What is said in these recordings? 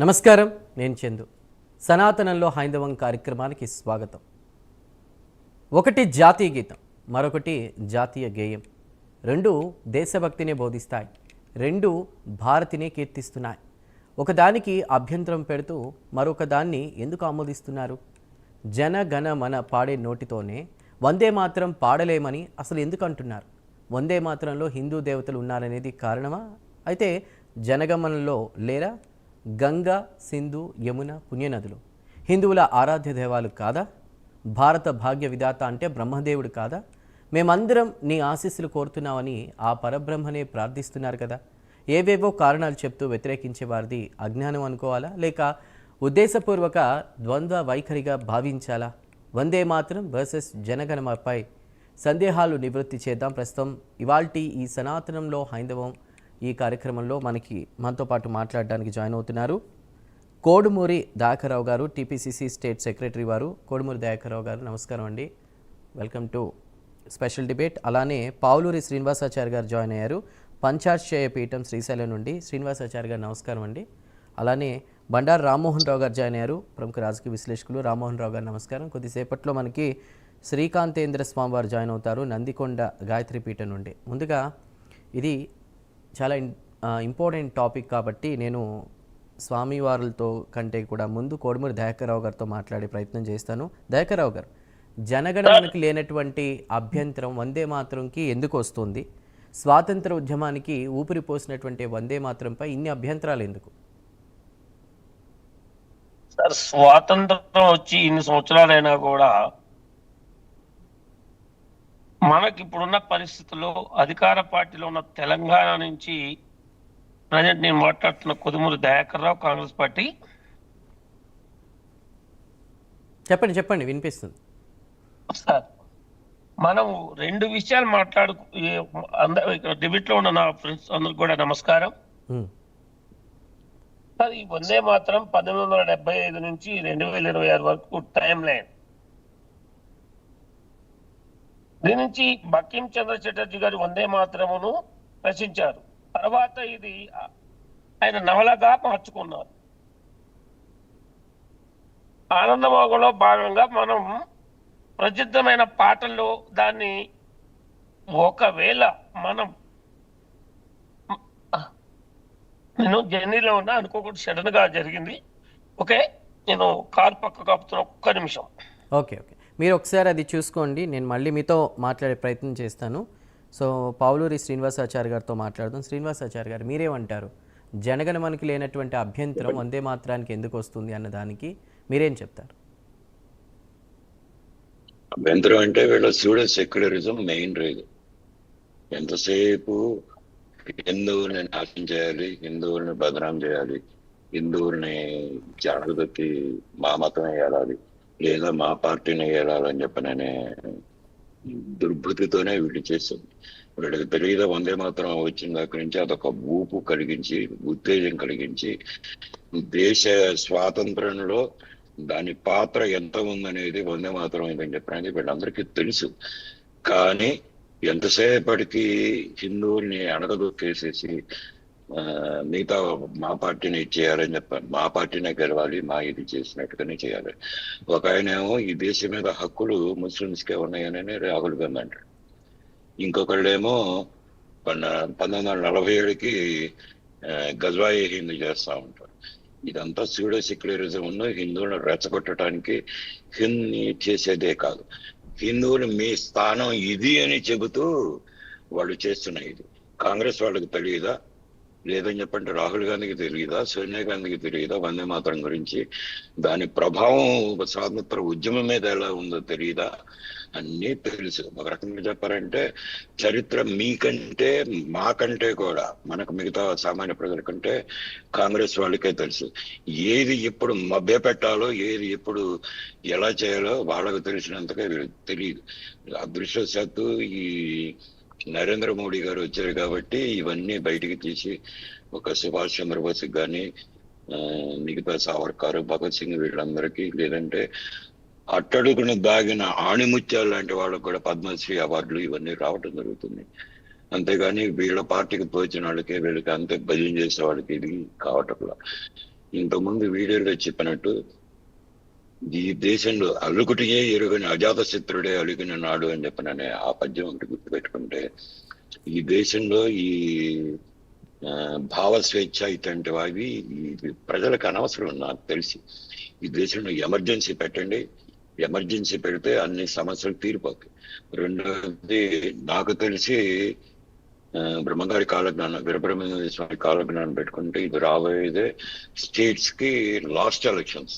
నమస్కారం, నేను చందు. సనాతనంలో హైందవం కార్యక్రమానికి స్వాగతం. ఒకటి జాతీయ గీతం, మరొకటి జాతీయ గేయం. రెండు దేశభక్తిని బోధిస్తాయి, రెండు భారతిని కీర్తిస్తున్నాయి. ఒకదానికి అభ్యంతరం పెడుతూ మరొక దాన్ని ఎందుకు ఆమోదిస్తున్నారు? జన గణ మన పాడే నోటితోనే వందే మాత్రం పాడలేమని అసలు ఎందుకు అంటున్నారు? వందే మాత్రంలో హిందూ దేవతలు ఉన్నారనేది కారణమా? అయితే జనగమనంలో లేరా? గంగా, సింధు, యమున పుణ్యనదులు హిందువుల ఆరాధ్య దేవాలు కాదా? భారత భాగ్య విధాత అంటే బ్రహ్మదేవుడు కాదా? మేమందరం నీ ఆశీస్సులు కోరుతున్నామని ఆ పరబ్రహ్మనే ప్రార్థిస్తున్నారు కదా. ఏవేవో కారణాలు చెప్తూ వ్యతిరేకించే వారిది అజ్ఞానం అనుకోవాలా, లేక ఉద్దేశపూర్వక ద్వంద్వ వైఖరిగా భావించాలా? వందే మాత్రం వర్సెస్ జనగణమపై సందేహాలు నివృత్తి చేద్దాం. ప్రస్తుతం ఇవాల్టి ఈ సనాతనంలో హైందవం ఈ కార్యక్రమంలో మనతో పాటు మాట్లాడడానికి జాయిన్ అవుతున్నారు కోడుమూరి దయాకర్రావు గారు, టీపీసీసీ స్టేట్ సెక్రటరీ వారు. కోడుమూరి దయాకర్రావు గారు నమస్కారం అండి, వెల్కమ్ టు స్పెషల్ డిబేట్. అలానే పావులూరి శ్రీనివాసాచారి గారు జాయిన్ అయ్యారు, పంచాశ్చయ పీఠం శ్రీశైలం నుండి. శ్రీనివాసాచారి గారు నమస్కారం అండి. అలానే బండారు రామ్మోహన్ రావు గారు జాయిన్ అయ్యారు, ప్రముఖ రాజకీయ విశ్లేషకులు. రామ్మోహన్ రావు గారు నమస్కారం. కొద్దిసేపట్లో మనకి శ్రీకాంతేంద్ర స్వామి వారు జాయిన్ అవుతారు, నందికొండ గాయత్రి పీఠం నుండి. ముందుగా ఇది చాలా ఇంపార్టెంట్ టాపిక్ కాబట్టి నేను స్వామివారులతో కంటే కూడా ముందు కోడుమూరి దయాకర్రావు గారితో మాట్లాడే ప్రయత్నం చేస్తాను. దయాకర్రావు గారు, జనగణమనకి లేనటువంటి అభ్యంతరం వందే మాతరంకి ఎందుకు వస్తుంది? స్వాతంత్ర ఉద్యమానికి ఊపిరి పోసినటువంటి వందే మాతరంపై ఇన్ని అభ్యంతరాలు ఎందుకు? సార్, స్వాతంత్రం వచ్చి ఇన్ని సంవత్సరాలైనా కూడా మనకి ఇప్పుడున్న పరిస్థితుల్లో అధికార పార్టీలో ఉన్న తెలంగాణ నుంచి ప్రజెంట్ నేను మాట్లాడుతున్న కోడుమూరి దయాకర్రావు, కాంగ్రెస్ పార్టీ. చెప్పండి, వినిపిస్తుంది సార్, మనం రెండు విషయాలు ఇక్కడ డిబేట్ లో ఉన్న నా ఫ్రెండ్స్ అందరికి కూడా నమస్కారం. సార్, ఈ వందే మాత్రం 1975 నుంచి 2026 వరకు టైం లైన్. దీని నుంచి బంకిం చంద్ర చటర్జీ గారు వందే మాత్రమును రచించారు. తర్వాత ఇది ఆయన నవలగా మార్చుకున్నారు. ఆనందమోగంలో భాగంగా మనం ప్రసిద్ధమైన పాటల్లో దాన్ని ఒకవేళ నేను జర్నీలో ఉన్నా, అనుకోకుండా సడన్ గా జరిగింది. ఓకే, నేను కారు పక్క కాపుతున్న ఒక్క నిమిషం. ఓకే, మీరు ఒకసారి అది చూసుకోండి, నేను మళ్ళీ మీతో మాట్లాడే ప్రయత్నం చేస్తాను. సో పావులూరి శ్రీనివాసాచారి గారితో మాట్లాడదాం. శ్రీనివాసాచారి గారు, మీరేమంటారు? జనగణమనకి లేనటువంటి అభ్యంతరం వందే మాత్రానికి ఎందుకు వస్తుంది అన్న దానికి మీరేం చెప్తారు? అభ్యంతరం అంటే వీళ్ళ సూడో సెక్యులరిజం మెయిన్ రీజన్. ఎంతసేపు హిందువుల్ని నాశనం చేయాలి, హిందువుల్ని బదనాం చేయాలి, హిందువుల్ని జాగ్రత్తకి మా మతమే ఏలాలి లేదా మా పార్టీని ఏలాలని చెప్పననే దుర్బుద్ధితోనే వీళ్ళు చేస్తుంది. వీళ్ళకి తెలియదు వందే మాత్రం వచ్చిన దగ్గర నుంచి అదొక ఊపు కలిగించి, ఉత్తేజం కలిగించి, దేశ స్వాతంత్రంలో దాని పాత్ర ఎంత ఉందనేది వందే మాత్రం ఇదని చెప్పడానికి వీళ్ళందరికీ తెలుసు. కానీ ఎంతసేపటికి హిందువుల్ని అణగదొక్కేసేసి మిగతా మా పార్టీని ఇచ్చేయాలని చెప్పాను, మా పార్టీనే గెలవాలి, మా ఇది చేసినట్టుగానే చేయాలి. ఒక ఆయనేమో ఈ దేశం మీద హక్కులు ముస్లిమ్స్కే ఉన్నాయని రాహుల్ గాంధీ అంటాడు. ఇంకొకళ్ళేమో 1947కి గజ్వాయి హిందూ చేస్తా ఉంటారు. ఇదంతా సూడో సెక్యులరిజం ఉన్న హిందువులను రెచ్చగొట్టడానికి చేసేదే కాదు, హిందువులు మీ స్థానం ఇది అని చెబుతూ వాళ్ళు చేస్తున్న ఇది. కాంగ్రెస్ వాళ్ళకి తెలియదా? లేదని చెప్పంటే రాహుల్ గాంధీకి తెలియదా? సోనియా గాంధీకి తెలియదా వందే మాతరం గురించి? దాని ప్రభావం స్వాతంత్ర ఉద్యమం మీద ఎలా ఉందో తెలియదా? అన్నీ తెలుసు. ఒక రకంగా చెప్పారంటే చరిత్ర మీకంటే మాకంటే కూడా, మనకు మిగతా సామాన్య ప్రజల కంటే కాంగ్రెస్ వాళ్ళకే తెలుసు. ఏది ఎప్పుడు మభ్యపెట్టాలో, ఏది ఎప్పుడు ఎలా చేయాలో వాళ్ళకు తెలిసినంతగా తెలియదు. అదృష్టవశాత్తు ఈ నరేంద్ర మోడీ గారు వచ్చారు కాబట్టి ఇవన్నీ బయటికి తీసి ఒక సుభాష్ చంద్రబోస్ కానీ మిగతా సావర్కర్, భగత్ సింగ్ వీళ్ళందరికీ, లేదంటే అట్టడుగును దాగిన ఆణిముత్యాలు లాంటి వాళ్ళకు కూడా పద్మశ్రీ అవార్డులు ఇవన్నీ రావటం జరుగుతుంది. అంతేగాని వీళ్ళ పార్టీకి తోచిన వాళ్ళకి, వీళ్ళకి అంతే భజన చేసే వాళ్ళకి ఇది కావటంలా. ఇంతకుముందు వీడియోలో చెప్పినట్టు ఈ దేశంలో అలుకుటియే ఎరుగని అజాతశత్రుడే అలుగిన నాడు అని చెప్పిననే ఆ పద్యం ఒకటి గుర్తుపెట్టుకుంటే, ఈ దేశంలో ఈ భావ స్వేచ్ఛ ఇట్లాంటివి అవి ప్రజలకు అనవసరం. నాకు తెలిసి ఈ దేశంలో ఎమర్జెన్సీ పెట్టండి, ఎమర్జెన్సీ పెడితే అన్ని సమస్యలు తీరిపోతాయి. రెండవది, నాకు తెలిసి బ్రహ్మగారి కాలజ్ఞానం, వీరబ్రహ్మేంద్ర స్వామి కాలజ్ఞానం పెట్టుకుంటే ఇది రాబోయేదే స్టేట్స్ కి లాస్ట్ ఎలక్షన్స్.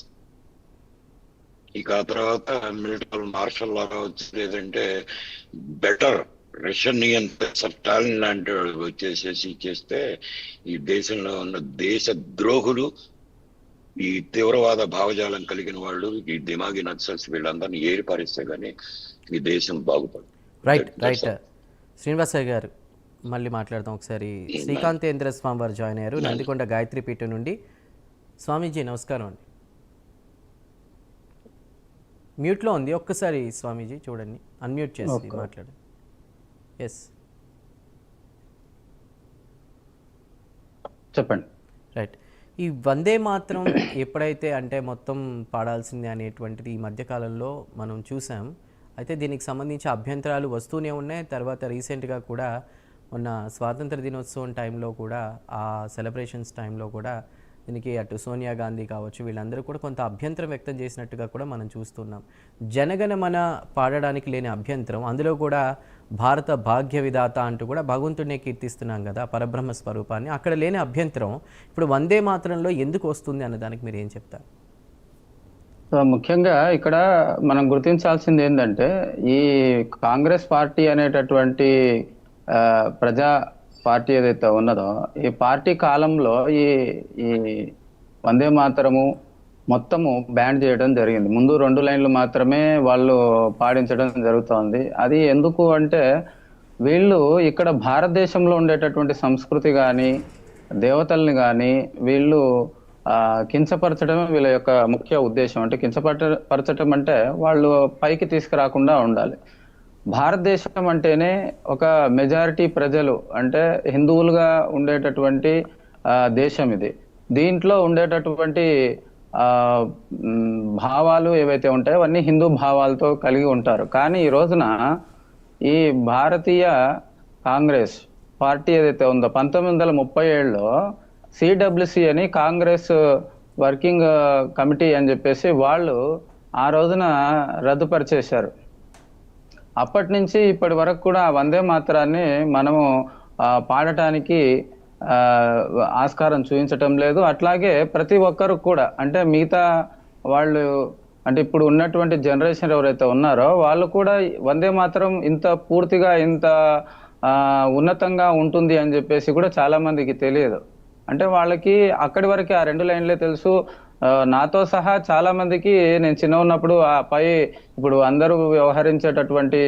ఇక ఆ తర్వాత మిలిటరీ మార్షల్ లాగా వచ్చి లేదంటే బెటర్ రష్యన్ స్టాలిన్ లాంటి వచ్చేసేసి చేస్తే ఈ దేశంలో ఉన్న దేశ ద్రోహులు, ఈ తీవ్రవాద భావజాలం కలిగిన వాళ్ళు, ఈ దిమాగి నక్సల్స్ వీళ్ళందరినీ ఏరిపారిస్తే గానీ ఈ దేశం బాగుపడదు. రైట్ రైట్ శ్రీనివాస గారు మళ్ళీ మాట్లాడదాం ఒకసారి. శ్రీకాంతేంద్ర స్వామి వారు జాయిన్ అయ్యారు నందికొండ గాయత్రి పీఠం నుండి. స్వామీజీ నమస్కారం అండి. మ్యూట్లో ఉంది, ఒక్కసారి స్వామీజీ చూడండి, అన్మ్యూట్ చేసి మాట్లాడండి. ఎస్ చెప్పండి. రైట్. ఈ వందే మాత్రం ఎప్పుడైతే అంటే మొత్తం పాడాల్సిందే అనేటువంటిది ఈ మధ్యకాలంలో మనం చూసాం. అయితే దీనికి సంబంధించి అభ్యంతరాలు వస్తూనే ఉన్నాయి. తర్వాత రీసెంట్గా కూడా మొన్న స్వాతంత్ర దినోత్సవం టైంలో కూడా, ఆ సెలబ్రేషన్స్ టైంలో కూడా దీనికి అటు సోనియా గాంధీ కావచ్చు వీళ్ళందరూ కూడా కొంత అభ్యంతరం వ్యక్తం చేసినట్టుగా కూడా మనం చూస్తున్నాం. జనగణమన పాడడానికి లేని అభ్యంతరం, అందులో కూడా భారత భాగ్య విధాత అంటూ కూడా భగవంతుడినే కీర్తిస్తున్నాం కదా, పరబ్రహ్మ స్వరూపాన్ని. అక్కడ లేని అభ్యంతరం ఇప్పుడు వందే మాత్రంలో ఎందుకు వస్తుంది అన్న దానికి మీరు ఏం చెప్తారు? సో ముఖ్యంగా ఇక్కడ మనం గుర్తించాల్సింది ఏంటంటే, ఈ కాంగ్రెస్ పార్టీ అనేటటువంటి ప్రజా పార్టీ ఏదైతే ఉన్నదో, ఈ పార్టీ కాలంలో ఈ ఈ వందే మాతరము మొత్తము బ్యాన్ చేయడం జరిగింది. ముందు 2 లైన్లు మాత్రమే వాళ్ళు పాడించడం జరుగుతోంది. అది ఎందుకు అంటే, వీళ్ళు ఇక్కడ భారతదేశంలో ఉండేటటువంటి సంస్కృతి కానీ దేవతల్ని కానీ వీళ్ళు కించపరచడమే వీళ్ళ యొక్క ముఖ్య ఉద్దేశం. అంటే కించపరచడం అంటే వాళ్ళు పైకి తీసుకురాకుండా ఉండాలి. భారతదేశం అంటేనే ఒక మెజారిటీ ప్రజలు, అంటే హిందువులుగా ఉండేటటువంటి దేశం ఇది. దీంట్లో ఉండేటటువంటి భావాలు ఏవైతే ఉంటాయో అవన్నీ హిందూ భావాలతో కలిగి ఉంటారు. కానీ ఈ రోజున ఈ భారతీయ కాంగ్రెస్ పార్టీ ఏదైతే ఉందో 1937లో సిడబ్ల్యూసి అని కాంగ్రెస్ వర్కింగ్ కమిటీ అని చెప్పేసి వాళ్ళు ఆ రోజున రద్దుపరిచేశారు. అప్పటి నుంచి ఇప్పటి వరకు కూడా వందే మాత్రాన్ని మనము పాడటానికి ఆస్కారం చూపించటం లేదు. అట్లాగే ప్రతి ఒక్కరు కూడా, అంటే మిగతా వాళ్ళు, అంటే ఇప్పుడు ఉన్నటువంటి జనరేషన్ ఎవరైతే ఉన్నారో వాళ్ళు కూడా వందే మాత్రం ఇంత పూర్తిగా ఇంత ఉన్నతంగా ఉంటుంది అని చెప్పేసి కూడా చాలా మందికి తెలియదు. అంటే వాళ్ళకి అక్కడి వరకు ఆ 2 లైన్లే తెలుసు. నాతో సహా చాలా మందికి నేను చిన్న ఉన్నప్పుడు ఆ పై ఇప్పుడు అందరూ వ్యవహరించేటటువంటి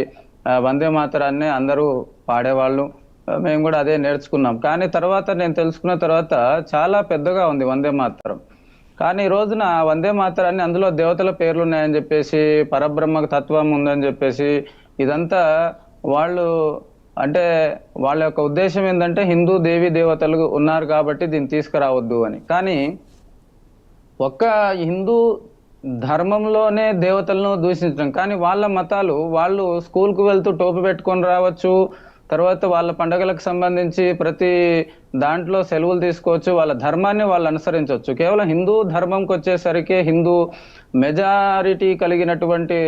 వందే మాతరాన్ని అందరూ పాడేవాళ్ళు, మేము కూడా అదే నేర్చుకున్నాం. కానీ తర్వాత నేను తెలుసుకున్న తర్వాత చాలా పెద్దగా ఉంది వందే మాతరం. కానీ ఈ రోజున వందే మాతరాన్ని అందులో దేవతల పేర్లు ఉన్నాయని చెప్పేసి, పరబ్రహ్మ తత్వం ఉందని చెప్పేసి, ఇదంతా వాళ్ళు, అంటే వాళ్ళ యొక్క ఉద్దేశం ఏంటంటే హిందూ దేవీ దేవతలు ఉన్నారు కాబట్టి దీన్ని తీసుకురావద్దు అని. కానీ ఒక్క హిందూ ధర్మంలోనే దేవతలను దూషించడం, కానీ వాళ్ళ మతాలు, వాళ్ళు స్కూల్కు వెళ్తూ టోపీ పెట్టుకొని రావచ్చు, తర్వాత వాళ్ళ పండుగలకు సంబంధించి ప్రతి దాంట్లో సెలవులు తీసుకోవచ్చు, వాళ్ళ ధర్మాన్ని వాళ్ళు అనుసరించవచ్చు. కేవలం హిందూ ధర్మంకి వచ్చేసరికి, హిందూ మెజారిటీ కలిగినటువంటి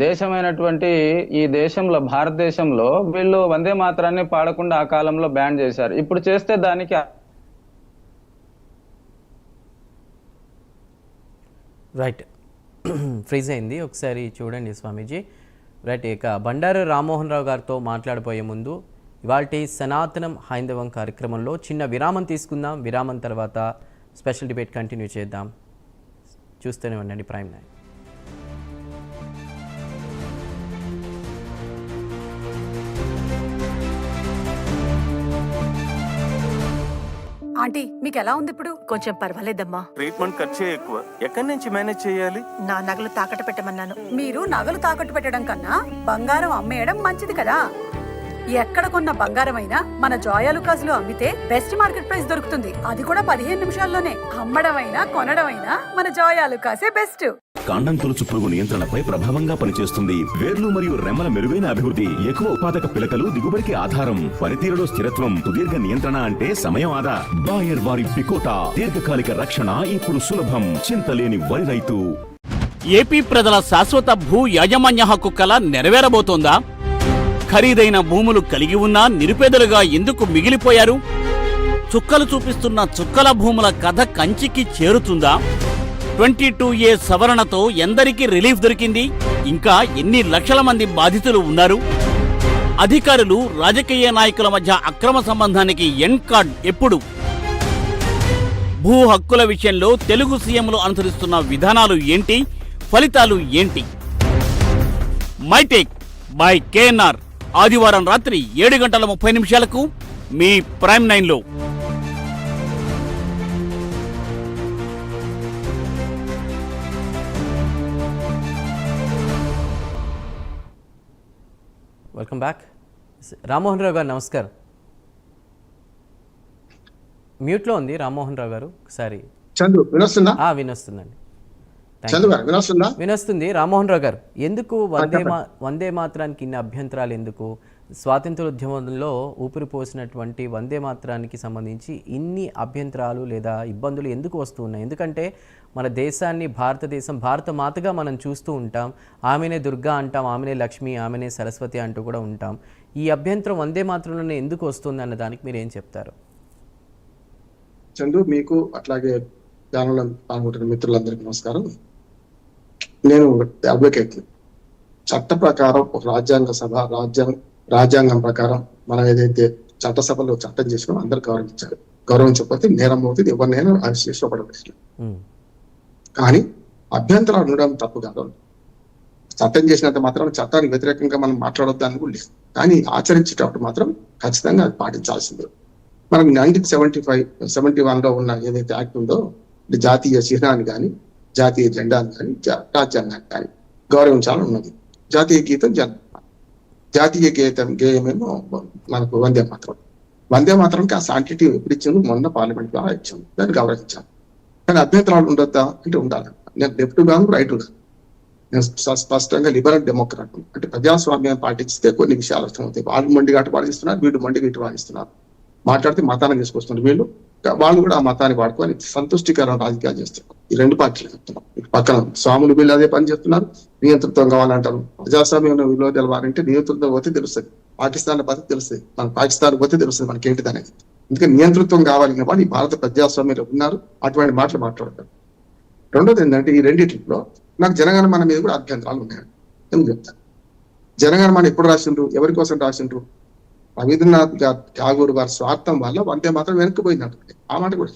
దేశమైనటువంటి ఈ దేశంలో, భారతదేశంలో వీళ్ళు వందే మాత్రాన్ని పాడకుండా ఆ కాలంలో బ్యాన్ చేశారు. ఇప్పుడు చేస్తే దానికి రైట్ ఫ్రీజ్ అయింది, ఒకసారి చూడండి స్వామీజీ. రైట్, ఇక బండారు రామ్మోహన్ రావు గారితో మాట్లాడిపోయే ముందు ఇవాల్టి సనాతనం హైందవం కార్యక్రమంలో చిన్న విరామం తీసుకుందాం. విరామం తర్వాత స్పెషల్ డిబేట్ కంటిన్యూ చేద్దాం. చూస్తూనే ఉండండి ప్రైమ్ 9. ఆంటీ మీకు ఎలా ఉంది ఇప్పుడు? కొంచెం పర్వాలేదమ్మా. ట్రీట్మెంట్ ఖర్చే ఎక్కువ, ఎక్కడి నుంచి మేనేజ్ చేయాలి? నా నగలు తాకట్టు పెట్టమన్నాను. మీరు నగలు తాకట్టు పెట్టడం కన్నా బంగారం అమ్మేయడం మంచిది కదా. ఎక్కడ కొన్న బంగారమైనా మన జాయాలుకాస్ లో అమ్మితే బెస్ట్ మార్కెట్ ప్రైస్ దొరుకుతుంది. అది కూడా 15 నిమిషాల్లోనే. అమ్మడమైనా కొనడమైనా మన జాయాలుకాసే బెస్ట్. కాండం తొలుచు పురుగు నియంత్రణపై ప్రభావంగా పనిచేస్తుంది. వేర్లు మరియు రెమ్మల మెరుగైన అభివృద్ధి, ఎక్కువ ఉత్పాదక పిలకలు దిగుబడికి ఆధారం, పనితీరులో స్థిరత్వం, సుదీర్ఘ నియంత్రణ అంటే సమయం ఆదా. బాయర్ వారి పికోటా దీర్ఘకాలిక రక్షణ ఇప్పుడు సులభం. చింతలేని వరి రైతు. ఏపీ ప్రజల శాశ్వత భూ యాజమాన్య హక్కు కల నెరవేరబోతోందా? ఖరీదైన భూములు కలిగి ఉన్నా నిరుపేదలుగా ఎందుకు మిగిలిపోయారు? చుక్కలు చూపిస్తున్న చుక్కల భూముల కథ కంచికి చేరుతుందా? 22A సవరణతో ఎందరికీ రిలీఫ్ దొరికింది? ఇంకా ఎన్ని లక్షల మంది బాధితులు ఉన్నారు? అధికారులు రాజకీయ నాయకుల మధ్య అక్రమ సంబంధానికి ఎండ్ కార్డ్ ఎప్పుడు? భూ హక్కుల విషయంలో తెలుగు సీఎంలు అనుసరిస్తున్న విధానాలు ఏంటి? ఫలితాలు ఏంటి? మైటేక్ బై కేఎన్ఆర్ ఆదివారం రాత్రి 7:30 మీ ప్రైమ్ 9లో. Welcome back. రామ్మోహన్ రావు గారు నమస్కారం. మ్యూట్లో ఉంది రామ్మోహన్ రావు గారు. ఒకసారి చందు వినొస్తుందా? వినొస్తుందండి. చందు గారు వినొస్తుందా? వినొస్తుంది. రామ్మోహన్ రావు గారు, ఎందుకు వందే మాత్రానికి ఇన్ని అభ్యంతరాలు ఎందుకు? స్వాతంత్రోద్యమంలో ఊపిరి పోసినటువంటి వందే మాత్రానికి సంబంధించి ఇన్ని అభ్యంతరాలు లేదా ఇబ్బందులు ఎందుకు వస్తున్నాయి? ఎందుకంటే మన దేశాన్ని భారతదేశం భారత మాతగా మనం చూస్తూ ఉంటాం. ఆమెనే దుర్గా అంటాం, ఆమెనే లక్ష్మి, ఆమెనే సరస్వతి అంటూ కూడా ఉంటాం. ఈ అభ్యంతరం వందే మాత్రంలోనే ఎందుకు వస్తుంది అన్న దానికి మీరు ఏం చెప్తారు? చందు, మీకు అట్లాగే ఛానల్లో పాల్గొంటున్న మిత్రులందరికీ నమస్కారం. నేను అడ్వకేట్. చట్ట ప్రకారం ఒక రాజ్యాంగ సభ రాజ్యాంగం ప్రకారం మనం ఏదైతే చట్టసభలో చట్టం చేసినా అందరూ గౌరవించారు. గౌరవించకపోతే నేరం అవుతుంది, ఎవరినైనా అరెస్ట్ చేసి ఒకటి. కానీ అభ్యంతరాలు ఉండడం తప్పు కాదు. చట్టం చేసినంత మాత్రం చట్టానికి వ్యతిరేకంగా మనం మాట్లాడొద్దు అని కూడా లేదు. కానీ ఆచరించేటప్పుడు మాత్రం ఖచ్చితంగా అది పాటించాల్సిందే. మనం 1971లో ఉన్న ఏదైతే యాక్ట్ ఉందో, జాతీయ చిహ్నాన్ని కానీ జాతీయ జెండాని కానీ రాజ్యాంగాన్ని కానీ గౌరవించాలని ఉన్నది. జాతీయ గీతం జాతీయ గేయమేమో మనకు వందే మాత్రం. వందే మాత్రంకి ఆ సాంటిటీ ఎప్పుడు ఇచ్చింది? మొన్న పార్లమెంట్ ద్వారా ఇచ్చింది. దాన్ని గౌరవించాలి. కానీ అభ్యంతరాలు ఉండొద్దా అంటే ఉండాలి. నేను లెఫ్ట్ కాదు, రైట్ కాదు. నేను స్పష్టంగా లిబరల్ డెమోక్రాట్. అంటే ప్రజాస్వామ్యం పాటిస్తే కొన్ని విషయాలు అర్థమవుతాయి. వాళ్ళు మండిగాట పాటిస్తున్నారు, వీళ్ళు మండిగట్టి పాటిస్తున్నారు. మాట్లాడితే మతాన్ని తీసుకొస్తున్నారు వీళ్ళు. వాళ్ళు కూడా ఆ మతాన్ని వాడుకొని సంతుష్టికరమైన రాజకీయాలు చేస్తారు. ఈ రెండు పార్టీలు చెప్తున్నాం. పక్కన స్వాములు వీళ్ళు అదే పని చేస్తున్నారు. నియంతృత్వం కావాలంటారు. ప్రజాస్వామ్యంలో విలువ తెలవాలంటే నియంతృత్వం పోతే తెలుస్తుంది. పాకిస్తాన్ పద్ధతి తెలుస్తుంది, మన పాకిస్తాన్ పోతే తెలుస్తుంది మనకి ఏంటిది అనేది. అందుకని నియంతృత్వం కావాలనే వాళ్ళు ఈ భారత ప్రజాస్వామ్యంలో ఉన్నారు. అటువంటి మాటలు మాట్లాడతారు. రెండోది ఏంటంటే, ఈ రెండింటిలో నాకు జనగణమన మీద కూడా అభ్యంతరాలు ఉన్నాయి. ఎందుకు చెప్తాను? జనగణమన ఎప్పుడు రాసిండ్రు? ఎవరి కోసం రాసిండ్రు? రవీంద్రనాథ్ ఠాగూర్ గారి స్వార్థం వల్ల వందే మాత్రం వెనక్కిపోయినట్టు. ఆ మాట కూడా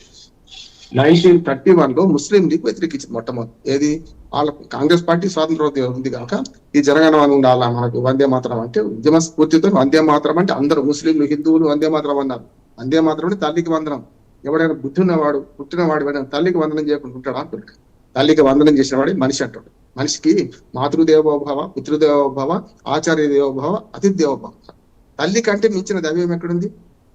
1931లో ముస్లిం లీగ్ వ్యతిరేకించింది మొట్టమొదటి. ఏది? వాళ్ళ కాంగ్రెస్ పార్టీ స్వాతంత్రోద్యమం ఉంది కనుక ఈ జనగణమన ఉండాలా మనకు వందే మాత్రం అంటే ఉద్యమ స్ఫూర్తితో వందే మాత్రం అంటే అందరూ ముస్లింలు హిందువులు వందే మాత్రం అన్నారు. వందే మాత్రం అంటే తల్లికి వందనం. ఎవడైనా బుద్ధిన్నవాడు పుట్టినవాడు తల్లికి వందనం చేయకుండా ఉంటాడు అంటున్నాడు. తల్లికి వందనం చేసిన వాడే మనిషి అంటాడు. మనిషికి మాతృదేవోభవ, పితృదేవోభవ, ఆచార్య దేవోభవ, అతిథి దేవోభవ. తల్లి కంటే మించిన దైవం ఎక్కడుంది?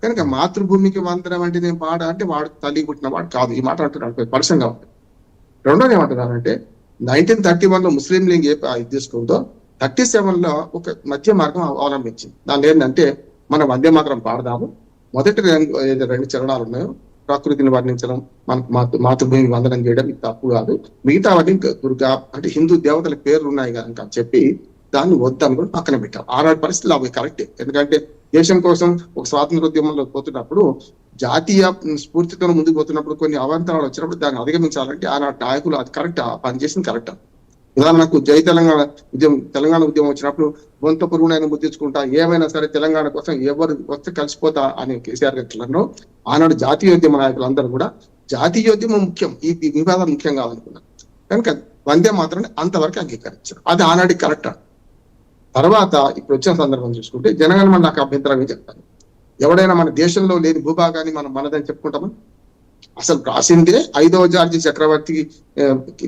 కనుక మాతృభూమికి వందనం అంటే నేను పాడ అంటే వాడు తల్లి పుట్టిన వాడు కాదు. ఈ మాట అంటున్నాడు పరుషంగా ఉంటుంది. రెండోది ఏమంటున్నారంటే, 1931లో ముస్లిం లీగ్ ఇది తీసుకుందో 37లో ఒక మధ్య మార్గం అవలంబించింది. దాని ఏంటంటే, మనం వందే మాత్రం పాడదాము. మొదటి 2 చరణాలు ఉన్నాయో, ప్రకృతిని వర్ణించడం, మనకు మాతృభూమికి వందనం చేయడం ఇది తప్పు కాదు. మిగతావన్నీ దుర్గా అంటే హిందూ దేవతల పేర్లు ఉన్నాయి కనుక చెప్పి దాన్ని వద్దాన్ని కూడా పక్కన పెట్టాం. ఆనాటి పరిస్థితులు అవి కరెక్టే. ఎందుకంటే దేశం కోసం ఒక స్వాతంత్రోద్యమంలో పోతున్నప్పుడు, జాతీయ స్ఫూర్తితో ముందుకు పోతున్నప్పుడు కొన్ని అవాంతరాలు వచ్చినప్పుడు దాన్ని అధిగమించాలంటే ఆనాటి నాయకులు అది కరెక్ట్ పనిచేసింది కరెక్ట్. ఉదాహరణకు తెలంగాణ ఉద్యమం వచ్చినప్పుడు బొంత పురుగునైనా ముద్దించుకుంటా, ఏమైనా సరే తెలంగాణ కోసం ఎవరు వస్తే కలిసిపోతా అని కేసీఆర్ గారు ఆనాడు జాతీయోద్యమ నాయకులు అందరూ కూడా జాతీయోద్యమం ముఖ్యం, ఈ వివాదం ముఖ్యం కాదనుకున్నారు. కనుక వందే మాత్రం అంతవరకు అంగీకరించారు. అది ఆనాటి కరెక్ట్. తర్వాత ఇప్పుడు వచ్చిన సందర్భం చూసుకుంటే జనగణమన నాకు అభ్యంతరంగా చెప్తాను. ఎవడైనా మన దేశంలో లేని భూభాగాన్ని మనం మనదని చెప్పుకుంటామా? అసలు రాసిందే 5వ జార్జి చక్రవర్తి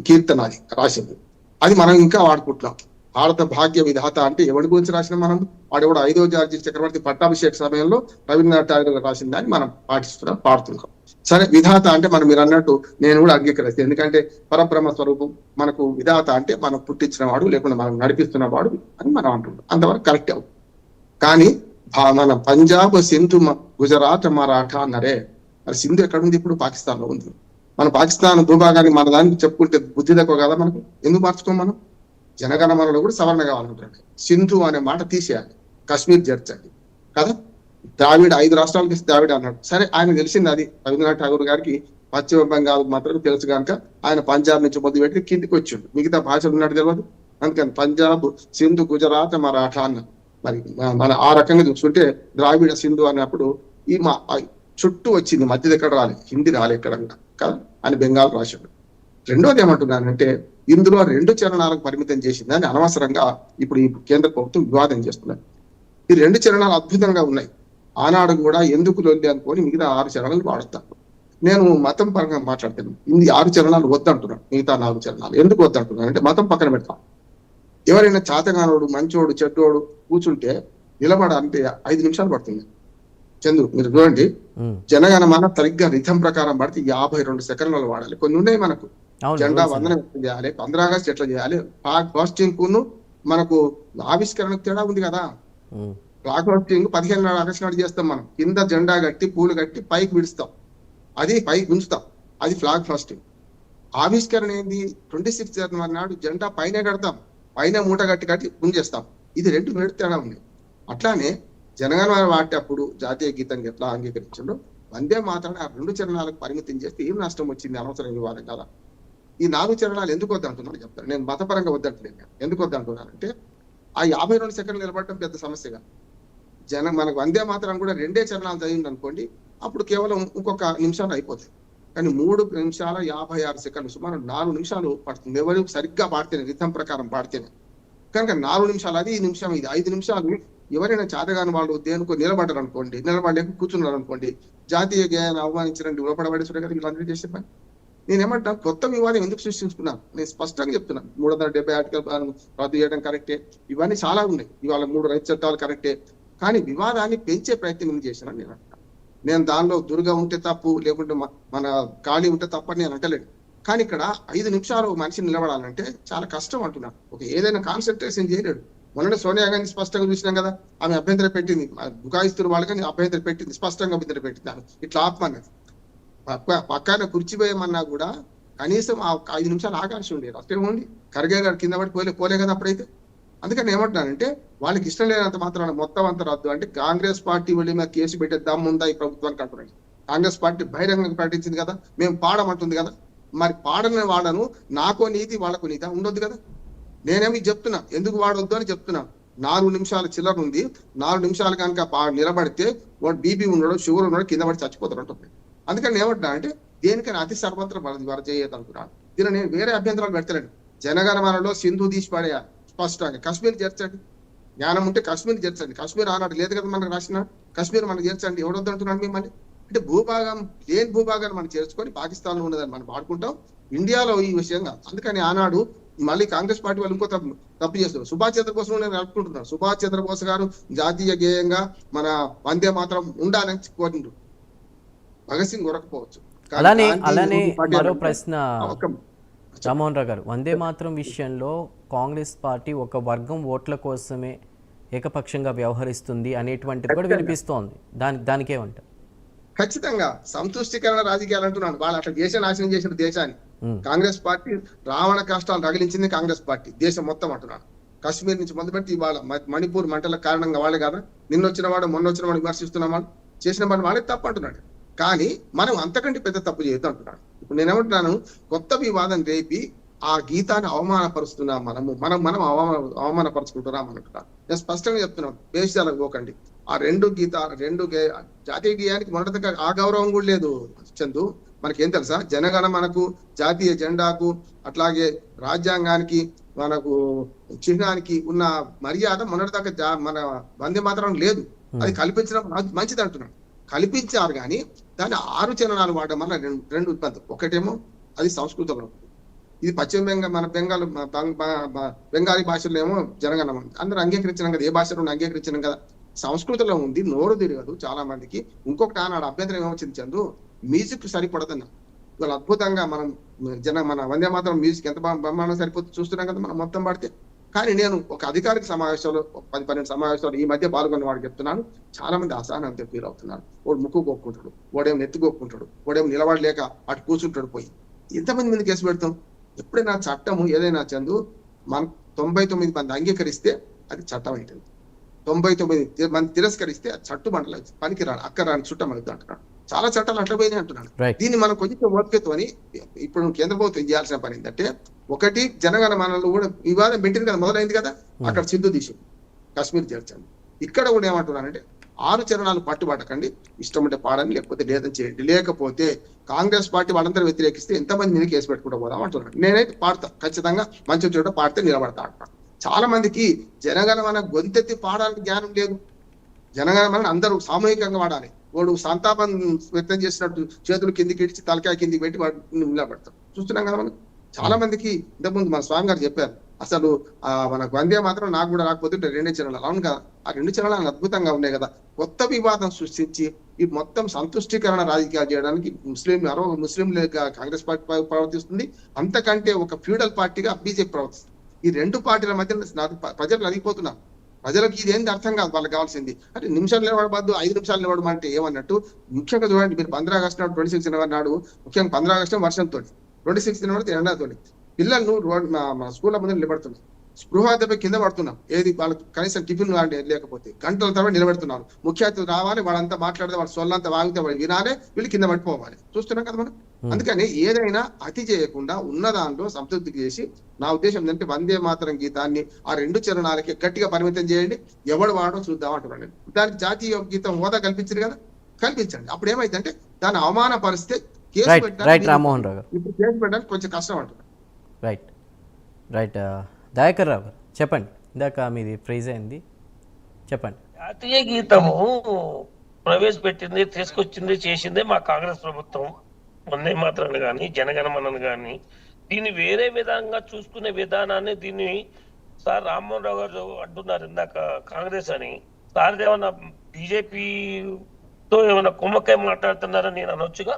కీర్తన, అది రాసింది. అది మనం ఇంకా వాడుకుంటున్నాం. భారత భాగ్య విధాత అంటే ఎవరి గురించి రాసిన మనం? వాడెవడు 5వ జార్జి చక్రవర్తి పట్టాభిషేక సమయంలో రవీంద్రనాథ్ ఠాగూర్ రాసిన దాన్ని మనం పాడుతున్నాం. సరే, విధాత అంటే మనం మీరు అన్నట్టు నేను కూడా అంగీకరిస్తాను. ఎందుకంటే పరబ్రహ్మ స్వరూపం, మనకు విధాత అంటే మనం పుట్టించిన వాడు లేకుండా మనం నడిపిస్తున్న వాడు అని మనం అంటున్నాం. అంతవరకు కరెక్ట్ అవుతుంది. కానీ మన పంజాబ్, సింధు, గుజరాత్, మరాఠా అన్నారే, మరి సింధు ఎక్కడుంది? ఇప్పుడు పాకిస్తాన్ లో ఉంది. మన పాకిస్తాన్ భూభాగాన్ని మన దానికి చెప్పుకుంటే బుద్ధి తక్కువ కదా మనకు? ఎందుకు మార్చుకోం మనం? జనగణమనలో కూడా సవరణ కావాలంటారు. సింధు అనే మాట తీసేయాలి, కశ్మీర్ చేర్చండి కదా. ద్రావిడ 5 రాష్ట్రాలకి ద్రావిడ అన్నాడు. సరే, ఆయన తెలిసింది అది. రవీంద్రనాథ్ ఠాగూర్ గారికి పశ్చిమ బెంగాల్ మాత్రం తెలుసు కనుక ఆయన పంజాబ్ నుంచి మొదలుపెట్టి కిందికి వచ్చిండు, మిగతా భాషలు ఉన్నట్టు తెలియదు. అందుకని పంజాబ్, సింధు, గుజరాత్, మరాఠా అన్న. మరి మన ఆ రకంగా చూసుకుంటే ద్రావిడ సింధు అన్నప్పుడు ఈ చుట్టూ వచ్చింది, మధ్యది ఎక్కడ రాలి, హిందీ రాలి ఎక్కడ కదా అని బెంగాల్ రాశాడు. రెండోది ఏమంటున్నానంటే ఇందులో 2 చరణాలకు పరిమితం చేసిందని అనవసరంగా ఇప్పుడు ఈ కేంద్ర ప్రభుత్వం వివాదం చేస్తున్నారు. ఈ 2 చరణాలు అద్భుతంగా ఉన్నాయి. ఆనాడు కూడా ఎందుకు లొల్లి అనుకొని మిగతా 6 చరణాలు వాడతాను. నేను మతం పరంగా మాట్లాడుతాను. ఇది 6 చరణాలు వద్దంటున్నాను, మిగతా 4 చరణాలు ఎందుకు వద్దంటున్నాను అంటే మతం పక్కన పెడతాం. ఎవరైనా చాతగానోడు, మంచోడు, చెడ్డోడు కూర్చుంటే నిలబడాలంటే 5 నిమిషాలు పడుతుంది. చందు మీరు చూడండి, జనగణమన సరిగ్గా రిథం ప్రకారం పడితే 52 సెకండ్లలో వాడాలి. కొన్ని ఉన్నాయి మనకు. జెండా వందనం ఎట్లా చేయాలి, 15 ఆగస్టు ఎట్లా చేయాలి, ఫ్లాగ్ హోస్టింగ్ కును మనకు ఆవిష్కరణకు తేడా ఉంది కదా. ఫ్లాగ్ హోస్టింగ్ 15 ఆగస్టు నాడు చేస్తాం మనం. కింద జెండా కట్టి పూలు కట్టి పైకి విడుస్తాం, అది పైకి ఉంచుతాం, అది ఫ్లాగ్ హోస్టింగ్. ఆవిష్కరణ ఏంది? 26 జనవరి నాడు జెండా పైన కడతాం, పైన మూట కట్టి గుంజేస్తాం. ఇది 2 వేడు తేడా ఉంది. అట్లానే జనగణమన వాటేటప్పుడు జాతీయ గీతాన్ని ఎట్లా అంగీకరించండు, వందే మాత్రమే ఆ 2 చరణాలకు పరిమితం చేస్తే ఏం నష్టం వచ్చింది? అనవసరం వివాదం కదా. ఈ 4 చరణాలు ఎందుకు వద్దంటున్నాను చెప్తాను. నేను మతపరంగా వద్దంటున్నాను. ఎందుకు వద్దంటున్నానంటే ఆ 52 సెకండ్లు నిలబడటం పెద్ద సమస్యగా. మనకు వందే మాత్రం కూడా 2 చరణాలు చదివింది అనుకోండి, అప్పుడు కేవలం ఇంకొక నిమిషాలు అయిపోతాయి. కానీ 3 నిమిషాల 56 సెకండ్లు, సుమారు 4 నిమిషాలు పడుతుంది. ఎవరు సరిగ్గా పాడితేనే, రిథం ప్రకారం పాడితేనే. కనుక 4 నిమిషాలు అది, ఈ నిమిషం ఇది, 5 నిమిషాలు. ఎవరైనా చేతగాని వాళ్ళు దేనికో నిలబడ్డారు అనుకోండి, నిలబడలేక కూర్చున్నారు అనుకోండి, జాతీయ గేయాన్ని అవమానించడానికి ఉలపడబడేసాడు కదా వీళ్ళందరూ చేసే పని. నేనేమంటా, కొత్త వివాదం ఎందుకు సృష్టించుకున్నాను? నేను స్పష్టంగా చెప్తున్నాను. 370 ఆర్టికల్ రద్దు చేయడం కరెక్టే, ఇవన్నీ చాలా ఉన్నాయి. ఇవాళ 3 రైతు చట్టాలు కరెక్టే. కానీ వివాదాన్ని పెంచే ప్రయత్నం చేశాను నేను అంటాను. నేను దానిలో దుర్గా ఉంటే తప్పు, లేకుంటే మన ఖాళీ ఉంటే తప్పని నేను అంటలేను. కానీ ఇక్కడ 5 నిమిషాలు మనిషిని నిలబడాలంటే చాలా కష్టం అంటున్నాను. ఏదైనా కాన్సన్ట్రేషన్ చేయలేడు. మొన్న సోనియా గాంధీ స్పష్టంగా చూసినాం కదా, ఆమె అభ్యంతరం పెట్టింది, బుకాయిస్తున్న వాళ్ళకని అభ్యంతరం పెట్టింది, స్పష్టంగా అభ్యంతరం పెట్టింది. ఆమె ఇట్లా ఆపమన్నది. పక్కన కూర్చిపోయమన్నా కూడా కనీసం ఆ 5 నిమిషాలు ఆకాశం ఉండేది. అట్లే ఉంది, ఖర్గే గారు కింద పడి పోలే కదా అప్పుడైతే. అందుకని ఏమంటున్నానంటే వాళ్ళకి ఇష్టం లేనంత మాత్రాన మొత్తం అంత రద్దు అంటే కాంగ్రెస్ పార్టీ వెళ్ళి మీద కేసు పెట్టే దమ్ముందా ఈ ప్రభుత్వానికి అంటున్నాడు. కాంగ్రెస్ పార్టీ బహిరంగంగా ప్రకటించింది కదా, మేము పాడమంటుంది కదా. మరి పాడని వాడను, నాకో నీతి వాళ్ళకు నీతి ఉండొద్దు కదా. నేనేమి చెప్తున్నా, ఎందుకు వాడొద్దు అని చెప్తున్నా. 4 నిమిషాల చిల్లర ఉంది. 4 నిమిషాలు కనుక నిలబడితే వాడు బీపీ ఉన్నాడు, షుగర్ ఉన్నాడు, కింద పడి చచ్చిపోతాడు అంటుంది. అందుకని ఏమంటున్నా అంటే దేనికైనా అతి సర్వత్రం వర చేయదనుకున్నాను. దీని నేను వేరే అభ్యంతరాలు పెడతలేను. జనగణమనలో సింధు తీసి పడేయాలి స్పష్టంగా. కశ్మీర్ చేర్చండి, జ్ఞానం ఉంటే కశ్మీర్ చేర్చండి. కశ్మీర్ ఆనాడు లేదు కదా మనకు రాసిన, కశ్మీర్ మనకు చేర్చండి. ఎవడొద్దు అంటున్నాడు మిమ్మల్ని అంటే? భూభాగం లేని భూభాగాన్ని మనం చేర్చుకొని పాకిస్తాన్ లో ఉన్నదని మనం వాడుకుంటాం, ఇండియాలో ఈ విషయంగా. అందుకని ఆనాడు మళ్ళీ కాంగ్రెస్ పార్టీ వాళ్ళు ఇంకో తప్పు చేస్తున్నారు. సుభాష్ చంద్రబోస్ నేను అనుకుంటున్నాను. సుభాష్ చంద్రబోస్ గారు జాతీయ గేయంగా మన వందే మాత్రం ఉండాలని కోరిండు. భగత్ సింగ్ కొరకపోవచ్చు. అలానే మరో ప్రశ్న రామ్మోహన్ రావు గారు, వందే మాత్రం విషయంలో కాంగ్రెస్ పార్టీ ఒక వర్గం ఓట్ల కోసమే ఏకపక్షంగా వ్యవహరిస్తుంది అనేటువంటిది కూడా వినిపిస్తోంది. దానికేమంటారు? ఖచ్చితంగా సంతుష్టికరణ రాజకీయాలు అంటున్నాను. వాళ్ళు అట్లా చేసే నాశనం చేసిన దేశాన్ని. కాంగ్రెస్ పార్టీ రావణ కష్టాలు రగిలించింది కాంగ్రెస్ పార్టీ, దేశం మొత్తం అంటున్నాను. కాశ్మీర్ నుంచి మొదలుపెట్టి ఇవాళ మణిపూర్ మంటల కారణంగా వాళ్ళే కదా, నిన్నొచ్చిన వాడు మొన్న వచ్చిన వాడు విమర్శిస్తున్న వాడు చేసిన వాడు వాళ్ళే తప్పు అంటున్నాడు. కానీ మనం అంతకంటే పెద్ద తప్పు చేయొద్దు అంటున్నాడు. ఇప్పుడు నేనేమంటున్నాను, కొత్త వివాదం రేపి ఆ గీతాన్ని అవమానపరుస్తున్నాం మనం అవమానపరుచుకుంటున్నాం అంటున్నాను. నేను స్పష్టంగా చెప్తున్నాను, వేషాలకు పోకండి. ఆ 2 జాతీయ గేయానికి మొదట ఆ గౌరవం కూడా లేదు చందు. మనకేం తెలుసా, జనగణమనకు, జాతీయ జెండాకు, అట్లాగే రాజ్యాంగానికి, మనకు చిహ్నానికి ఉన్న మర్యాద మొన్నటిదాకా మన వందే మాత్రం లేదు. అది కల్పించడం మంచిది అంటున్నాను. కల్పించారు కానీ దాన్ని 6 చరణాలు వాడడం వల్ల 2 ఇబ్బంది. ఒకటేమో అది సంస్కృతంలో, ఇది పశ్చిమ మన బెంగాలీ భాషలో ఏమో జనగణమన అందరూ అంగీకరించినాం కదా, ఏ భాషలో అంగీకరించినాం కదా. సంస్కృతిలో ఉంది, నోరు తిరగదు చాలా మందికి. ఇంకొకటి ఆనాడు అభ్యంతరం ఏమొచ్చింది చందు, మ్యూజిక్ సరిపడదన్న. ఇవాళ అద్భుతంగా మనం మన వందే మాత్రం మ్యూజిక్ ఎంత బ్రహ్మాండం సరిపోతుంది చూస్తున్నాం కదా మనం మొత్తం పాడితే. కానీ నేను ఒక అధికారిక సమావేశంలో 10-12 సమావేశాలు ఈ మధ్య పాల్గొన్న వాడికి చెప్తున్నాను, చాలా మంది అసహనంతో ఫీల్ అవుతున్నారు. వాడు ముక్కు కొక్కుంటాడు, వాడేమో నెత్తి కొక్కుంటాడు, వాడేమో నిలబడలేక అటు కూర్చుంటాడు. పోయి ఎంతమంది మీద కేసు పెడతాం? ఎప్పుడైనా చట్టము ఏదైనా చందు మన 99 మంది అంగీకరిస్తే అది చట్టం అవుతుంది, 99 మంది తిరస్కరిస్తే అది చట్టు మండలి పనికి రాడు, అక్కడ రాని చుట్టం అవుతుంది అంటున్నాడు. చాలా చట్టాలు అట్టపోయినాయి అంటున్నాడు. దీన్ని మనం కొంచెం ఓపికతోని ఇప్పుడు కేంద్ర ప్రభుత్వం చేయాల్సిన పని ఏంటంటే, ఒకటి జనగణమనలో కూడా వివాదం పెట్టింది కదా, మొదలైంది కదా, అక్కడ సింధు తీసి కాశ్మీర్ చేర్చండి. ఇక్కడ కూడా ఏమంటున్నానంటే 6 చరణాలు పట్టుబట్టకండి, ఇష్టం ఉంటే పాడండి, లేకపోతే లేదని చేయండి. లేకపోతే కాంగ్రెస్ పార్టీ వాళ్ళందరూ వ్యతిరేకిస్తే ఎంతమంది మీద కేసు పెట్టుకుంటూ పోదాం అంటున్నాను. నేనైతే పాడతా, ఖచ్చితంగా మంచి చోట పాడితే నిలబడతా అంటున్నాను. చాలా మందికి జనగణమన గొంతెత్తి పాడడానికి జ్ఞానం లేదు. జనగణమన అందరూ సామూహికంగా వాడాలి. వాడు సంతాపం వ్యక్తం చేసినట్టు చేతులు కిందికి ఇడిచి తలకాయ కిందికి పెట్టి వాడు నిలబడతాం చూస్తున్నాం కదా మనం. చాలా మందికి ఇంతకుముందు మన స్వామి గారు చెప్పారు, అసలు మనకు వందే మాత్రం నాకు కూడా రాకపోతే 2 చరణాలు. అవును కదా, ఆ 2 చరణాలు అద్భుతంగా ఉన్నాయి కదా. కొత్త వివాదం సృష్టించి ఈ మొత్తం సంతుష్టీకరణ రాజకీయాలు చేయడానికి ముస్లింలు కాంగ్రెస్ పార్టీ ప్రవర్తిస్తుంది, అంతకంటే ఒక ఫ్యూడల్ పార్టీగా బీజేపీ ప్రవర్తిస్తుంది. ఈ 2 పార్టీల మధ్య ప్రజలు నలిగిపోతున్నారు. ప్రజలకు ఇది ఏంది అర్థం కాదు. వాళ్ళకి కావాల్సింది అంటే నిమిషాలు నిలబడబద్దు, 5 నిమిషాలు నిలబడమంటే ఏమన్నట్టు. ముఖ్యంగా చూడండి, మీరు 15 ఆగస్టు నాడు 26 జనవరి నాడు, ముఖ్యంగా 15 ఆగస్టు వర్షంతో, 26 జనవరి ఎండాతో పిల్లలు మన స్కూళ్ళ ముందు నిలబడుతున్నారు. స్పృహ దెబ్బ కింద పడుతున్నాం. ఏది వాళ్ళకి కనీసం టిఫిన్ లేకపోతే గంటల తర్వాత నిలబెడుతున్నారు. ముఖ్య అతిథులు రావాలి, వాళ్ళంతా మాట్లాడితే వాళ్ళ సొల్లంతా వాగితే వాళ్ళు వినాలి, వీళ్ళు కింద పడిపోవాలి. చూస్తున్నాం కదా మనం. అందుకని ఏదైనా అతి చేయకుండా ఉన్న దాంట్లో సంతృప్తి చేసి, నా ఉద్దేశం ఏంటంటే వందే మాతరం గీతాన్ని ఆ 2 చరణాలకి గట్టిగా పరిమితం చేయండి, ఎవడు వాడో చూద్దాం అంటున్నాను. దానికి జాతీయ గీతం హోదా కల్పించారు కదా, కల్పించండి. అప్పుడు ఏమైందంటే దాన్ని అవమానపరిస్తే కేసు పెట్టడానికి కొంచెం కష్టం అంటున్నాను. రైట్ దయాకర్ రావు గారు చెప్పండి. ఇందాక మీది ఫ్రీజ్ అయింది, చెప్పండి. జాతీయ గీతము ప్రవేశపెట్టింది, తీసుకొచ్చింది, చేసిందే మా కాంగ్రెస్ ప్రభుత్వం. వందే మాత్రాన్ని కానీ జనగణమనను కానీ దీన్ని వేరే విధంగా చూసుకునే విధానాన్ని దీన్ని సార్ రామ్మోహన్ రావు గారు అంటున్నారు ఇందాక కాంగ్రెస్ అని. సార్ ఏమన్నా బీజేపీతో ఏమైనా కుమ్మక్కై మాట్లాడుతున్నారని నేను అనొచ్చుగా.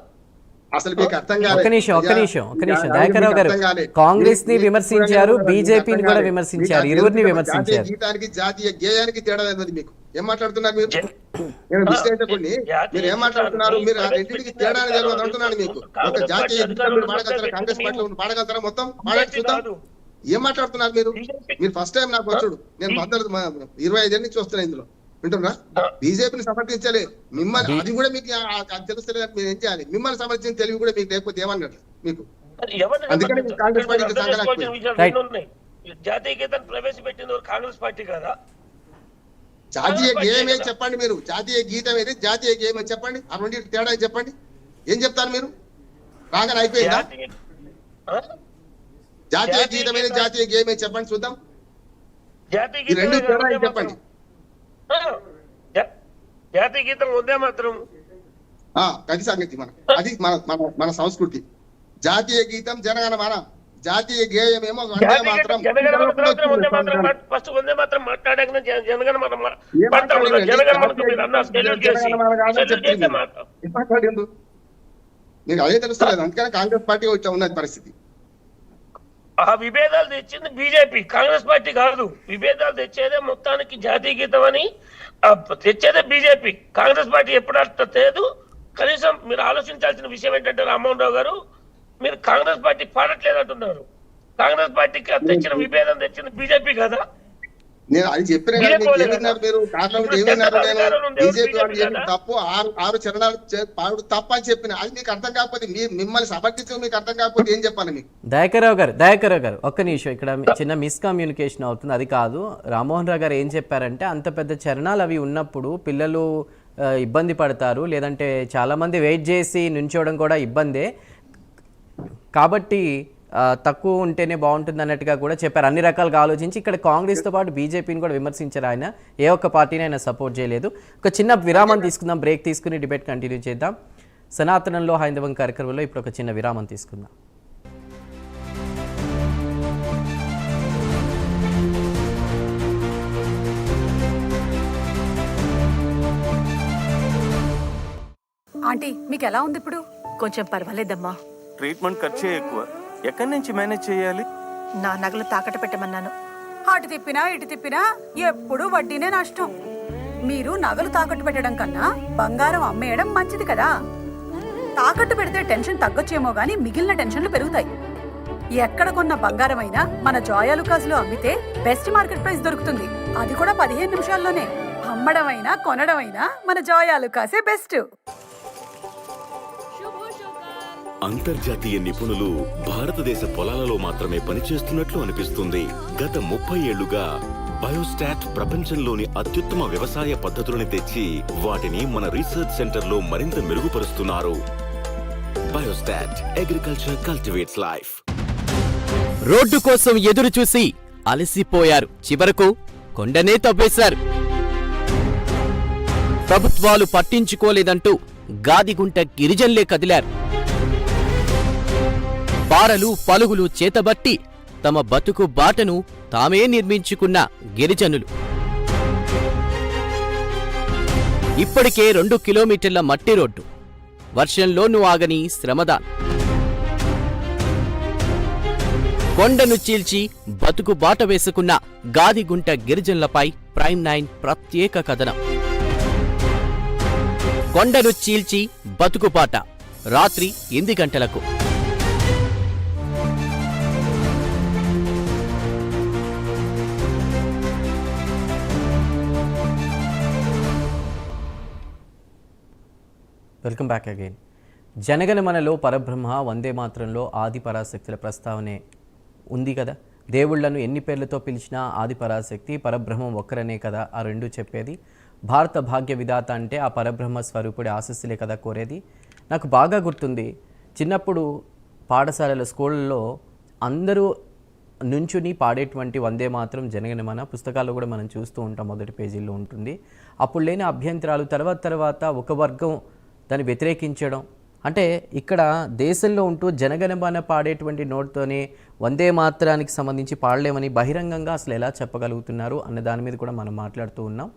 అసలు మీకు అర్థం ఒక్క నిమిషం దయాకర్రావు గారు కాంగ్రెస్ ని విమర్శించారు, బీజేపీని కూడా విమర్శించారు, ఇరువురిని విమర్శించారు. గీతానికి జాతీయ గేయానికి తేడా లేదు. మీకు ఏం మాట్లాడుతున్నారు మీరు? నేను విశ్లేషకుడిని, మీరు ఏం మాట్లాడుతున్నారు? మీరు ఆ రెండింటికి తేడా తెలియదు అంటున్నాను. మీకు ఒక జాతీయ గీతం మీరు పాడగలుగుతారా? కాంగ్రెస్ పార్టీలో పాడగలుగుతారా? మొత్తం పాడండి చూద్దాం. ఏం మాట్లాడుతున్నారు మీరు? మీరు ఫస్ట్ టైం నాకు వచ్చాడు. నేను 25 ఏళ్ళ నుంచి వస్తున్నాను ఇందులో, వింటున్నా. బీజేపీని సమర్థించాలి మిమ్మల్ని, అది కూడా మీకు తెలుస్తలేదు. మీరు ఏం చేయాలి? మిమ్మల్ని సమర్థించిన తెలివి కూడా మీకు లేకపోతే ఏమన్నట్టు మీకు. అందుకని కాంగ్రెస్ పార్టీకి జాతీయ గీతాన్ని ప్రవేశపెట్టింది కాంగ్రెస్ పార్టీ కదా. జాతీయ గేయం ఏది చెప్పండి మీరు? జాతీయ గీతం ఏది, జాతీయ గేయం ఏది చెప్పండి. ఆ రెండింటి తేడా చెప్పండి. ఏం చెప్తారు మీరు? రాగానే అయిపోయిందా? జాతీయ గీతం ఏది, జాతీయ గేయం ఏది చెప్పండి చూద్దాం. ఈ 2 తేడా చెప్పండి. జాతీయ గీతం వందే మాత్రం అది సంగతి. అది మన సంస్కృతి. జాతీయ గీతం జనగణమన, జాతీయ గేయం ఏమో వందే మాత్రం. ఫస్ట్ వందే మాత్రం మాట్లాడాక మీకు అదే తెలుస్తలేదు. అందుకని కాంగ్రెస్ పార్టీ వచ్చా ఉన్నది పరిస్థితి. ఆ విభేదాలు తెచ్చింది బీజేపీ, కాంగ్రెస్ పార్టీ కాదు. విభేదాలు తెచ్చేదే మొత్తానికి జాతీయ గీతం అని తెచ్చేదే బీజేపీ. కాంగ్రెస్ పార్టీ ఎప్పుడు అట్లా లేదు. కనీసం మీరు ఆలోచించాల్సిన విషయం ఏంటంటే రామ్మోహన్ రావు గారు, మీరు కాంగ్రెస్ పార్టీ పాడట్లేదు అంటున్నారు. కాంగ్రెస్ పార్టీకి తెచ్చిన విభేదం తెచ్చింది బీజేపీ కదా. నేను అది చెప్పిన మీరు కారణం ఏమన్నారు? నేను బీజేపీ వాళ్ళు తప్పు 6 చరణాలు పాడు తప్ప అని చెప్పిన. అది మీకు అర్థం కాకపోతే, మిమ్మల్ని సమర్థించడం మీకు అర్థం కాకపోతే ఏం చెప్పాలి మీకు? దయాకర్రావు గారు ఒక్క నిమిషం, ఇక్కడ చిన్న మిస్కమ్యూనికేషన్ అవుతుంది. అది కాదు, రామ్మోహన్ రావు గారు ఏం చెప్పారంటే, అంత పెద్ద చరణాలు అవి ఉన్నప్పుడు పిల్లలు ఇబ్బంది పడతారు, లేదంటే చాలామంది వెయిట్ చేసి నుంచోవడం కూడా ఇబ్బందే, కాబట్టి తక్కువ ఉంటేనే బాగుంటుంది అన్నట్టుగా కూడా చెప్పారు. అన్ని రకాలుగా ఆలోచించి ఇక్కడ కాంగ్రెస్తో పాటు బీజేపీని కూడా విమర్శించారు. ఆయన ఏ ఒక్క పార్టీని ఆయన సపోర్ట్ చేయలేదు. ఒక చిన్న విరామం తీసుకుందాం, బ్రేక్ తీసుకుని డిబేట్ కంటిన్యూ చేద్దాం. సనాతనంలో హైందవం కార్యక్రమంలో ఇప్పుడు ఒక చిన్న విరామం తీసుకుందాం. ఆంటీ మీకు ఎలా ఉంది ఇప్పుడు? కొంచెం పర్వాలేదమ్మా. ట్రీట్మెంట్ ఖర్చే ఎక్కువ. ఎక్కడి నుంచి మేనేజ్ చేయాలి? నా నగలు తాకట్టు పెట్టమన్నాను. అటు తిప్పినా ఇటు తిప్పినా ఎప్పుడు వడ్డీనే నష్టం. మీరు నగలు తాకట్టు పెట్టడం కన్నా బంగారం అమ్మేయడం మంచిది కదా. తాకట్టు పెడితే టెన్షన్ తగ్గొచ్చేమో గానీ మిగిలిన టెన్షన్లు పెరుగుతాయి. ఎక్కడ కొన్న బంగారం అయినా మన జోయాలుకాస్ లో అమ్మితే బెస్ట్ మార్కెట్ ప్రైస్ దొరుకుతుంది. అది కూడా 15 నిమిషాల్లోనే. అమ్మడం అయినా కొనడం అయినా మన జోయాలుకాసే బెస్ట్. అంతర్జాతీయ నిపుణులు భారతదేశ పొలాలలో మాత్రమే పనిచేస్తున్నట్లు అనిపిస్తుంది. గత 30 ఏళ్లుగా బయోస్టాట్ ప్రపంచంలోని అత్యుత్తమ వ్యవసాయ పద్ధతులను తెచ్చి వాటిని మన రీసెర్చ్ సెంటర్లో మరింత మెరుగుపరుస్తున్నారు. బయోస్టాట్ అగ్రికల్చర్ కల్టివేట్స్ లైఫ్. రోడ్డు కోసం ఎదురు చూసి అలసిపోయారు. చివరకు కొండనే తవ్వేశారు. ప్రభుత్వాలు పట్టించుకోలేదంటూ గాదిగుంట గిరిజనులే కదిలారు. పారలు పలుగులు చేతబట్టి తమ బతుకు బాటను తామే నిర్మించుకున్న గిరిజనులు ఇప్పటికే 2 కిలోమీటర్ల మట్టి రోడ్డు, వర్షంలోనూ ఆగని శ్రమదాన్. కొండను చీల్చి బతుకు బాట వేసుకున్న గాదిగుంట గిరిజనులపై ప్రైమ్ 9 ప్రత్యేక కథనం. కొండను చీల్చి బతుకుబాట రాత్రి 8 గంటలకు. Welcome back again. జనగణమనలో పరబ్రహ్మ, వందే మాత్రంలో ఆది పరాశక్తుల ప్రస్తావనే ఉంది కదా. దేవుళ్లను ఎన్ని పేర్లతో పిలిచినా ఆది పరాశక్తి పరబ్రహ్మం ఒక్కరనే కదా ఆ రెండు చెప్పేది. భారత భాగ్య విధాత అంటే ఆ పరబ్రహ్మ స్వరూపుడి ఆశస్సులే కదా కోరేది. నాకు బాగా గుర్తుంది, చిన్నప్పుడు పాఠశాలలో స్కూళ్ళలో అందరూ నుంచుని పాడేటువంటి వందే మాత్రం జనగణమన పుస్తకాల్లో కూడా మనం చూస్తూ ఉంటాం, మొదటి పేజీల్లో ఉంటుంది. అప్పుడు లేని అభ్యంతరాలు తర్వాత ఒక వర్గం దాన్ని వ్యతిరేకించడం. అంటే ఇక్కడ దేశంలో ఉంటూ జనగణమన పాడేటువంటి నోట్తోనే వందే మాత్రానికి సంబంధించి పాడలేమని బహిరంగంగా అసలు ఎలా చెప్పగలుగుతున్నారు అన్న దాని మీద కూడా మనం మాట్లాడుతూ ఉన్నాం.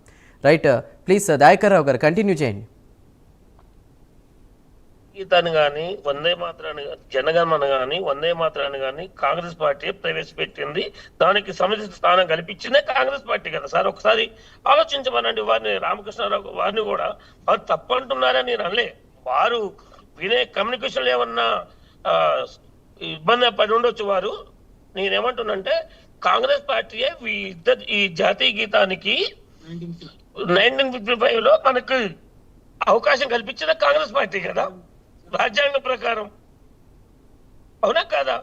రైట్, ప్లీజ్ దయాకర్ రావు గారు కంటిన్యూ చేయండి. గీతాన్ని కానీ వందే మాత్రాన్ని జనగణమన కానీ వందే మాత్రాన్ని కానీ కాంగ్రెస్ పార్టీ ప్రవేశపెట్టింది. దానికి సముచిత స్థానం కల్పించిందే కాంగ్రెస్ పార్టీ కదా సార్. ఒకసారి ఆలోచించమనండి వారిని, రామకృష్ణారావు వారిని కూడా. వారు తప్పు అంటున్నారని నేను అనలే. వారు వినే కమ్యూనికేషన్లో ఏమన్నా ఇబ్బంది పడి ఉండొచ్చు వారు. నేనేమంటున్నంటే కాంగ్రెస్ పార్టీయే ఈ జాతీయ గీతానికి 1955లో మనకు అవకాశం కల్పించిన కాంగ్రెస్ పార్టీ కదా రాజ్యాంగం ప్రకారం. అవునా కాదా?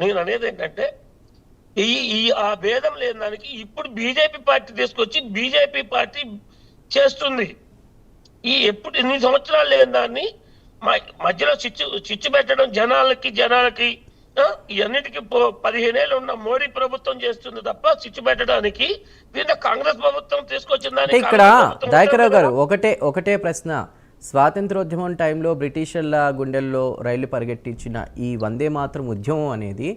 నేను అనేది ఏంటంటే ఆ భేదం లేని దానికి ఇప్పుడు బీజేపీ పార్టీ తీసుకొచ్చి బీజేపీ పార్టీ చేస్తుంది. ఎప్పుడు 8 సంవత్సరాలు లేని దాన్ని మధ్యలో చిచ్చు పెట్టడం జనాలకి ఇవన్నిటికీ 15 ఏళ్ళు ఉన్న మోడీ ప్రభుత్వం చేస్తుంది తప్ప చిచ్చు పెట్టడానికి. దీంట్లో కాంగ్రెస్ ప్రభుత్వం తీసుకొచ్చిన దాన్ని ఇక్కడ దయాకరావు గారు ఒకటే ప్రశ్న. స్వాతంత్రోద్యమం టైంలో బ్రిటిషర్ల గుండెల్లో రైళ్లు పరిగెట్టించిన ఈ వందే మాత్రం ఉద్యమం అనేది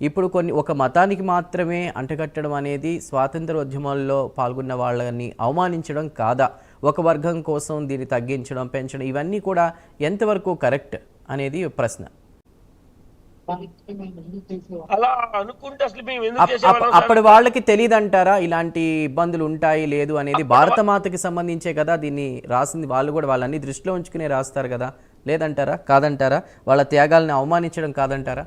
ఇప్పుడు ఒక మతానికి మాత్రమే అంటగట్టడం అనేది స్వాతంత్రోద్యమాల్లో పాల్గొన్న వాళ్ళని అవమానించడం కాదా? ఒక వర్గం కోసం దీన్ని తగ్గించడం, పెంచడం ఇవన్నీ కూడా ఎంతవరకు కరెక్ట్ అనేది ప్రశ్న. అలా అనుకుంటే అసలు మేము ఎందుకు చేసేవాళ్ళం? అప్పటి వాళ్ళకి తెలియదంటారా ఇలాంటి ఇబ్బందులు ఉంటాయి లేదు అనేది? భారత మాతకి సంబంధించే కదా దీన్ని రాసింది. వాళ్ళు కూడా వాళ్ళన్ని దృష్టిలో ఉంచుకునే రాస్తారు కదా, లేదంటారా? కాదంటారా? వాళ్ళ త్యాగాలను అవమానించడం కాదంటారా?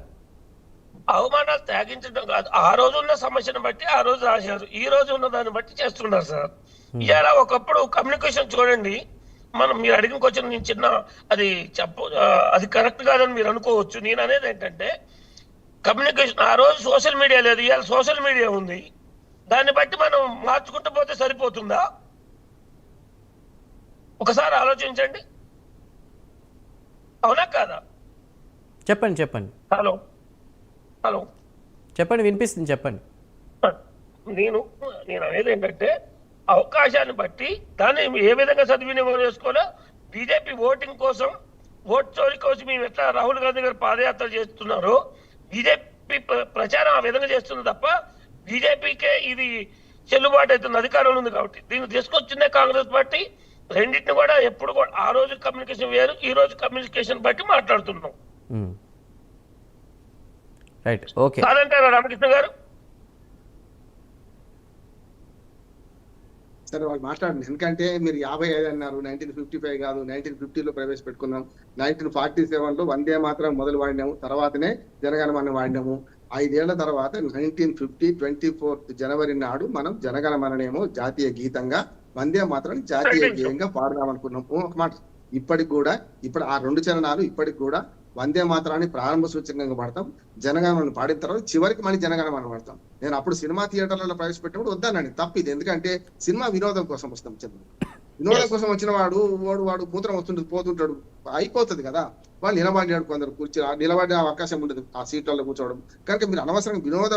అవమానాలు త్యాగించడం కాదు. ఆ రోజు ఉన్న సమస్యను బట్టి ఆ రోజు రాశారు, ఈ రోజు ఉన్న దాన్ని బట్టి చేస్తున్నారు సార్. ఇలా ఒకప్పుడు కమ్యూనికేషన్ చూడండి, మీరు అడిగిన క్వశ్చన్ నేను చిన్న అది కరెక్ట్ కాదని మీరు అనుకోవచ్చు. నేను అనేది ఏంటంటే కమ్యూనికేషన్ ఆ రోజు సోషల్ మీడియా లేదు, ఇవాళ సోషల్ మీడియా ఉంది. దాన్ని బట్టి మనం మార్చుకుంటూ పోతే సరిపోతుందా? ఒకసారి ఆలోచించండి. అవునా కాదా? చెప్పండి. హలో చెప్పండి, వినిపిస్తుంది, చెప్పండి. నేను అనేది ఏంటంటే అవకాశాన్ని బట్టి దాన్ని ఏ విధంగా సద్వినియోగం చేసుకోవాలో. బీజేపీ ఓటింగ్ కోసం, ఓట్ చోరీ కోసం మేము ఎట్లా రాహుల్ గాంధీ గారు పాదయాత్ర చేస్తున్నారో బీజేపీ ప్రచారం ఆ విధంగా చేస్తుంది తప్ప బీజేపీకే ఇది చెల్లుబాటు అవుతుంది, అధికారంలో ఉంది కాబట్టి. దీన్ని తీసుకొచ్చిందే కాంగ్రెస్ పార్టీ. రెండింటిని కూడా ఎప్పుడు కూడా ఆ రోజు కమ్యూనికేషన్ వేరు, ఈ రోజు కమ్యూనికేషన్ బట్టి మాట్లాడుతున్నాం. Right, okay. కాదంటారా రామకృష్ణ గారు? సరే వాళ్ళు మాట్లాడండి. ఎందుకంటే మీరు 55 అన్నారు, 1955 కాదు, 1950లో ప్రవేశపెట్టుకున్నాం, 1947లో వందే మాత్రం మొదలు వాడినాము, తర్వాతనే జనగణమన వాడినాము. 5 ఏళ్ల తర్వాత 1950 24 జనవరి నాడు మనం జనగణమనేమో జాతీయ గీతంగా, వందే మాత్రం జాతీయ గేయంగా పాడదామనుకున్నాం. ఒక మాట, ఇప్పటికి కూడా ఇప్పుడు ఆ 2 చరణాలు ఇప్పటికి కూడా వందే మాత్రాన్ని ప్రారంభ సూచకంగా పాడతాం, జనగణమన పాడిన తర్వాత చివరికి మళ్ళీ జనగణమన పాడతాం. నేను అప్పుడు సినిమా థియేటర్లలో ప్రవేశపెట్టినప్పుడు వద్దానండి, తప్పు ఇది. ఎందుకంటే సినిమా వినోదం కోసం వస్తాం, వినోదం కోసం వచ్చిన వాడు మూత్రం వస్తుంటుంది, పోతుంటాడు, అయిపోతుంది కదా. వాళ్ళు నిలబడినాడు, కొందరు కూర్చో నిలబడే అవకాశం ఉండదు ఆ సీట్లలో కూర్చోవడం. కనుక మీరు అనవసరంగా వినోద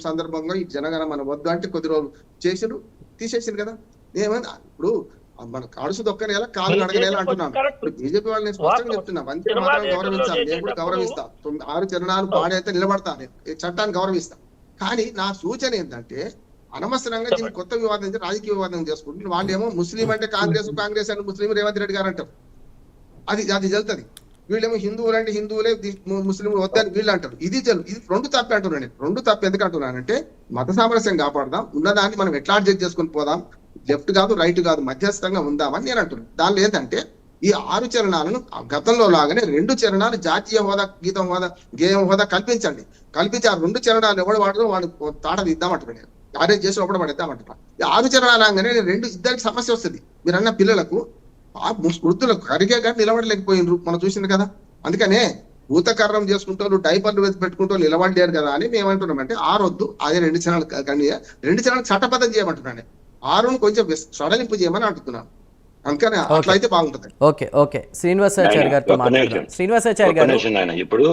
సందర్భంగా ఈ జనగణమన వద్దు అంటే కొద్ది రోజులు చేసిరు, తీసేసారు కదా. ఏమైంది ఇప్పుడు మన కాడుసు దొక్కనేలా కాలు నడగనేలా అంటున్నాను. ఇప్పుడు బీజేపీ వాళ్ళని స్పష్టంగా చెప్తున్నా, వందే మాత్రం గౌరవించాలి, నేను కూడా గౌరవిస్తా, 6 చరణాలు పాడైతే నిలబడతాను, చట్టాన్ని గౌరవిస్తా. కానీ నా సూచన ఏంటంటే అనవసరంగా దీన్ని కొత్త వివాదం రాజకీయ వివాదం చేసుకుంటున్నారు. వాళ్ళు ఏమో ముస్లిం అంటే కాంగ్రెస్ అని ముస్లిం రేవంత్ రెడ్డి గారు అంటారు, అది జల్లుతుంది. వీళ్ళేమో హిందువులు అంటే హిందువులే, ముస్లింలు వద్దని వీళ్ళు అంటారు. ఇది 2 తప్పే అంటున్నాను నేను. 2 తప్పు ఎందుకు అంటున్నానంటే మత సామరస్యం కాపాడదాం, ఉన్నదాన్ని మనం ఎట్లా అడ్జస్ట్ చేసుకుని పోదాం, లెఫ్ట్ కాదు రైట్ కాదు మధ్యస్థంగా ఉందామని నేను అంటున్నాను. దానిలో ఏంటంటే ఈ 6 చరణాలను గతంలో లాగానే 2 చరణాలు జాతీయ హోదా, గీతం హోదా, గేయం హోదా కల్పించండి. కల్పించి ఆ 2 చరణాలు ఎవడు వాడదో వాడు తాట ఇద్దామంటున్నాను నేను, అరేంజ్ చేసి ఒకటి పడేద్దామంటున్నా. ఈ 6 చరణాలు లాగానే 2 ఇద్దరికి సమస్య వస్తుంది. మీరన్న పిల్లలకు వృద్ధులకు కరిగే కానీ నిలబడలేకపోయినరు, మనం చూసింది కదా. అందుకనే భూతకర్రం చేసుకుంటూ డైపర్లు పెట్టుకుంటూ నిలబడలేరు కదా అని మేమంటున్నామంటే ఆరొద్దు, అదే 2 చరణాలు కానీ 2 చరణాలు చట్టబద్ధం చేయమంటున్నాను, 6ను కొంచెం సడలింపు చేయమని అంటున్నాను. అందుకని అట్లయితే బాగుంటుంది. ఓకే శ్రీనివాసాచారి గారితో మాట్లాడదాం. శ్రీనివాసాచారి గారు, ఇప్పుడు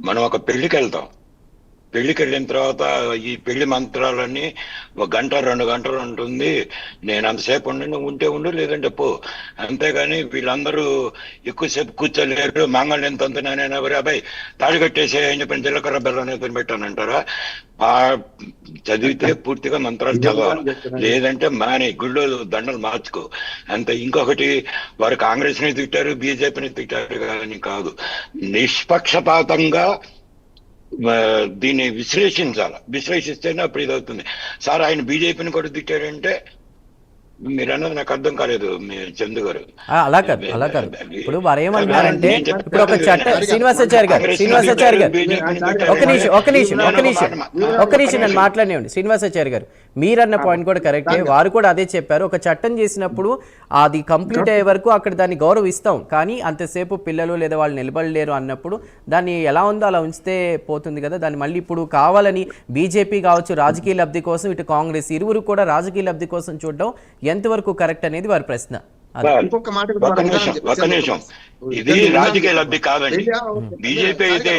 మనం ఒక పెళ్లికి వెళ్తాం, పెళ్లికి వెళ్ళిన తర్వాత ఈ పెళ్లి మంత్రాలన్నీ 1 గంట 2 గంటలు ఉంటుంది. నేను అంతసేపు ఉంటే ఉండు, లేదంటే పో. అంతేగాని వీళ్ళందరూ ఎక్కువసేపు కూర్చోలేరు. మాంగళ్యం తంతునైనా అబ్బాయి తాళి కట్టేసే అని చెప్పిన జీలకర్ర బెల్లం పని పెట్టానంటారా? చదివితే పూర్తిగా మంత్రాలు చదవాలి, లేదంటే మానే గుళ్ళో దండలు మార్చుకో అంతే. ఇంకొకటి, వారు కాంగ్రెస్ ని తిట్టారు, బీజేపీని తిట్టారు కానీ కాదు, నిష్పక్షపాతంగా దీన్ని విశ్లేషిస్తేనే అప్పుడు ఇది అవుతుంది. సార్ ఆయన బీజేపీని కూడా తిట్టారంటే మీరు అన్నది నాకు అర్థం కాలేదు మీ చందు గారు. అలా కాదు ఇప్పుడు వారు ఏమంటున్నారంటే, ఇప్పుడు ఒక చట్టం, శ్రీనివాసాచారి గారు ఒక నిమిషం నన్ను మాట్లాడినండి. శ్రీనివాసాచారి గారు, మీరన్న పాయింట్ కూడా కరెక్టే, వారు కూడా అదే చెప్పారు. ఒక చట్టం చేసినప్పుడు అది కంప్లీట్ అయ్యే వరకు అక్కడ దాన్ని గౌరవిస్తాం, కానీ అంతసేపు పిల్లలు లేదా వాళ్ళు నిలబడలేరు అన్నప్పుడు దాన్ని ఎలా ఉందో అలా ఉంచితే పోతుంది కదా. దాన్ని మళ్ళీ ఇప్పుడు కావాలని బీజేపీ కావచ్చు రాజకీయ లబ్ధి కోసం, ఇటు కాంగ్రెస్, ఇరువురు కూడా రాజకీయ లబ్ధి కోసం చూడడం ఎంతవరకు కరెక్ట్ అనేది వారి ప్రశ్న. ఒక నిమిషం, ఇది రాజకీయ లబ్ధి కాదండి. బీజేపీ అయితే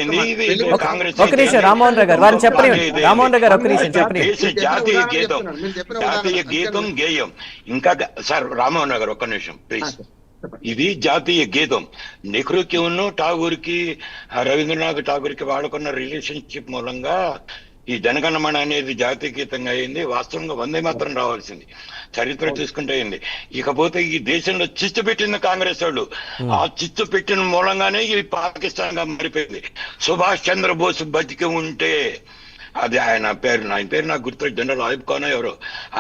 కాంగ్రెస్. ఒక నిమిషం రామ్మోహన్ రావు గారు, వారిని చెప్పండి. రామ్మోహన్ రావు గారు ఒక నిమిషం చెప్పండి. జాతీయ గీతం గేయం ఇంకా సార్ రామ్మోహన్ రావు గారు ఒక్క నిమిషం ప్లీజ్. ఇది జాతీయ గీతం. నెహ్రూకి ఠాగూర్కి, రవీంద్రనాథ్ ఠాగూర్కి వాడుకున్న రిలేషన్షిప్ మూలంగా ఈ జనగణమన అనేది జాతీయ గీతంగా అయింది. వాస్తవంగా వందే మాత్రం రావాల్సింది, చరిత్ర చూసుకుంటే అయింది. ఇకపోతే ఈ దేశంలో చిచ్చు పెట్టింది కాంగ్రెస్ వాళ్ళు, ఆ చిచ్చు పెట్టిన మూలంగానే ఇది పాకిస్తాన్ గా మారిపోయింది. సుభాష్ చంద్రబోస్ బతికి ఉంటే, అది ఆయన పేరు నాకు గుర్తు, జనరల్ అయూబ్ ఖాన్ ఎవరో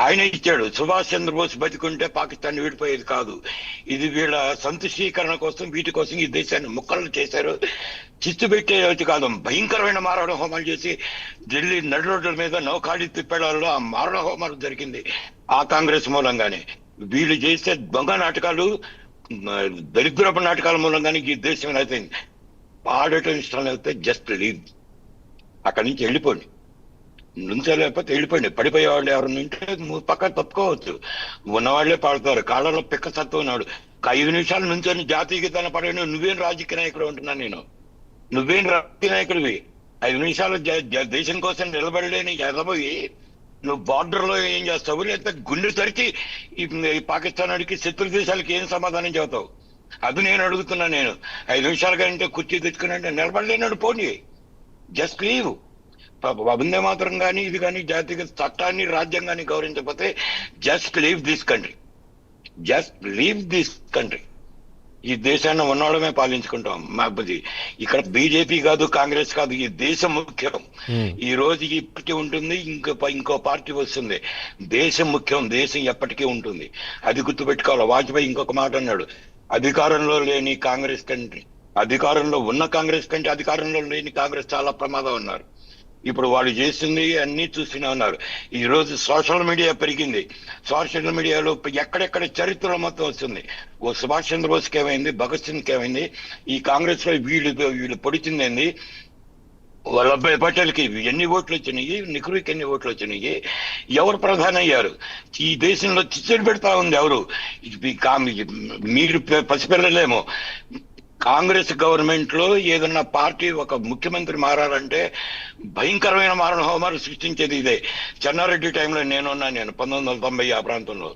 ఆయన ఇచ్చాడు. సుభాష్ చంద్రబోస్ బతికుంటే పాకిస్తాన్ విడిపోయేది కాదు. ఇది వీళ్ళ సంతుష్టీకరణ కోసం, వీటి కోసం ఈ దేశాన్ని ముక్కలు చేశారు. చిచ్చు పెట్టేది కాదు, భయంకరమైన మారణ హోమాలు చేసి ఢిల్లీ నడి రోడ్ల మీద నౌకాడి తిప్పేళాల్లో ఆ మారణ హోమాలు జరిగింది ఆ కాంగ్రెస్ మూలంగానే. వీళ్ళు చేసే దొంగ నాటకాలు, దరిద్రపు నాటకాల మూలంగానే ఈ దేశం అయితే ఆడటం ఇష్టం లేకపోతే జస్ట్ లీవ్, అక్కడి నుంచి వెళ్ళిపోండి. నుంచలేకపోతే వెళ్ళిపోయింది. పడిపోయేవాళ్ళు ఎవరు ఉంటే పక్క తప్పుకోవచ్చు, ఉన్నవాళ్లే పాడతారు. కాళ్ళలో పిక్క సత్తు ఉన్నాడు. 5 నిమిషాల నుంచి జాతీయ గీతాన్ని పడేను. నువ్వేం రాజకీయ నాయకుడు ఉంటున్నా నేను, నువ్వేం రాజకీయ నాయకుడివి? 5 నిమిషాలు దేశం కోసం నిలబడలేని ఎదబోయి నువ్వు బార్డర్ లో ఏం చేస్తావు? లేకపోతే గుండె తరిచి ఈ పాకిస్తాన్ అడిగి శత్రు దేశాలకి ఏం సమాధానం చెబుతావు? అది నేను అడుగుతున్నా. నేను 5 నిమిషాలు కంటే కుర్చీ తెచ్చుకుని నిలబడలేనాడు, పోనీ జస్ట్ లీవ్. వందే మాత్రం కానీ ఇది కానీ జాతీయ చట్టాన్ని రాజ్యాంగాన్ని గౌరవించకపోతే just leave this country. Just leave this country. ఈ దేశాన్ని ఉన్నోళ్ళమే పాలించుకుంటాం. మాది ఇక్కడ బీజేపీ కాదు, కాంగ్రెస్ కాదు, ఈ దేశం ముఖ్యం. ఈ రోజు ఇప్పటికీ ఉంటుంది, ఇంకో పార్టీ వస్తుంది. దేశం ముఖ్యం, దేశం ఎప్పటికీ ఉంటుంది. అది గుర్తుపెట్టుకోవాలి. వాజ్పేయి ఇంకొక మాట అన్నాడు, అధికారంలో లేని కాంగ్రెస్ కంటే, అధికారంలో ఉన్న కాంగ్రెస్ కంటే అధికారంలో లేని కాంగ్రెస్ చాలా ప్రమాదం అన్నారు. ఇప్పుడు వాళ్ళు చేసింది అన్ని చూస్తూనే ఉన్నారు. ఈ రోజు సోషల్ మీడియా పెరిగింది. సోషల్ మీడియాలో ఎక్కడెక్కడ చరిత్రలో మొత్తం వస్తుంది. ఓ సుభాష్ చంద్రబోస్కి ఏమైంది, భగత్ సింగ్కి ఏమైంది, ఈ కాంగ్రెస్ లో వీళ్ళు పొడిచింది వల్లభాయ్ పటేల్కి ఎన్ని ఓట్లు వచ్చినాయి, నెహ్రూకి ఎన్ని ఓట్లు వచ్చినాయి, ఎవరు ప్రధాని అయ్యారు, ఈ దేశంలో చిచ్చడి పెడతా ఉంది ఎవరు. మీరు పసిపిల్లలేమో, కాంగ్రెస్ గవర్నమెంట్ లో ఏదన్నా పార్టీ ఒక ముఖ్యమంత్రి మారాలంటే భయంకరమైన మారణ హోమాలు సృష్టించేది ఇదే. చెన్నారెడ్డి టైంలో నేను 1990 ఆ ప్రాంతంలో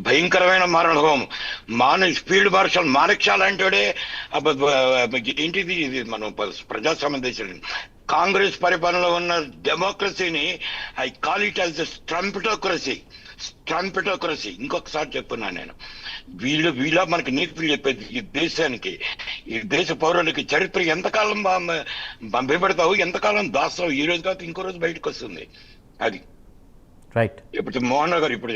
భయంకరమైన మారణ హోమం. ఫీల్డ్ మార్షల్ మాణిక్ షా లాంటివాడే ఏంటిది, ఇది మనం ప్రజాస్వామ్య దేశం. కాంగ్రెస్ పరిపాలనలో ఉన్న డెమోక్రసీని ఐ కాల్ ఇట్ యాజ్ స్ట్రంపిటోక్రసీ. ఇంకొకసారి చెప్తున్నా నేను, వీళ్ళ మనకి నీతులు చెప్పేది. ఈ దేశానికి, ఈ దేశ పౌరులకి చరిత్ర ఎంతకాలం పంపిపెడతావు, ఎంతకాలం దాస్తావు. ఈ రోజు కాదు ఇంకో రోజు బయటకు వస్తుంది. అది రైట్. ఇప్పుడు మోహన్ రావు గారు ఇప్పుడు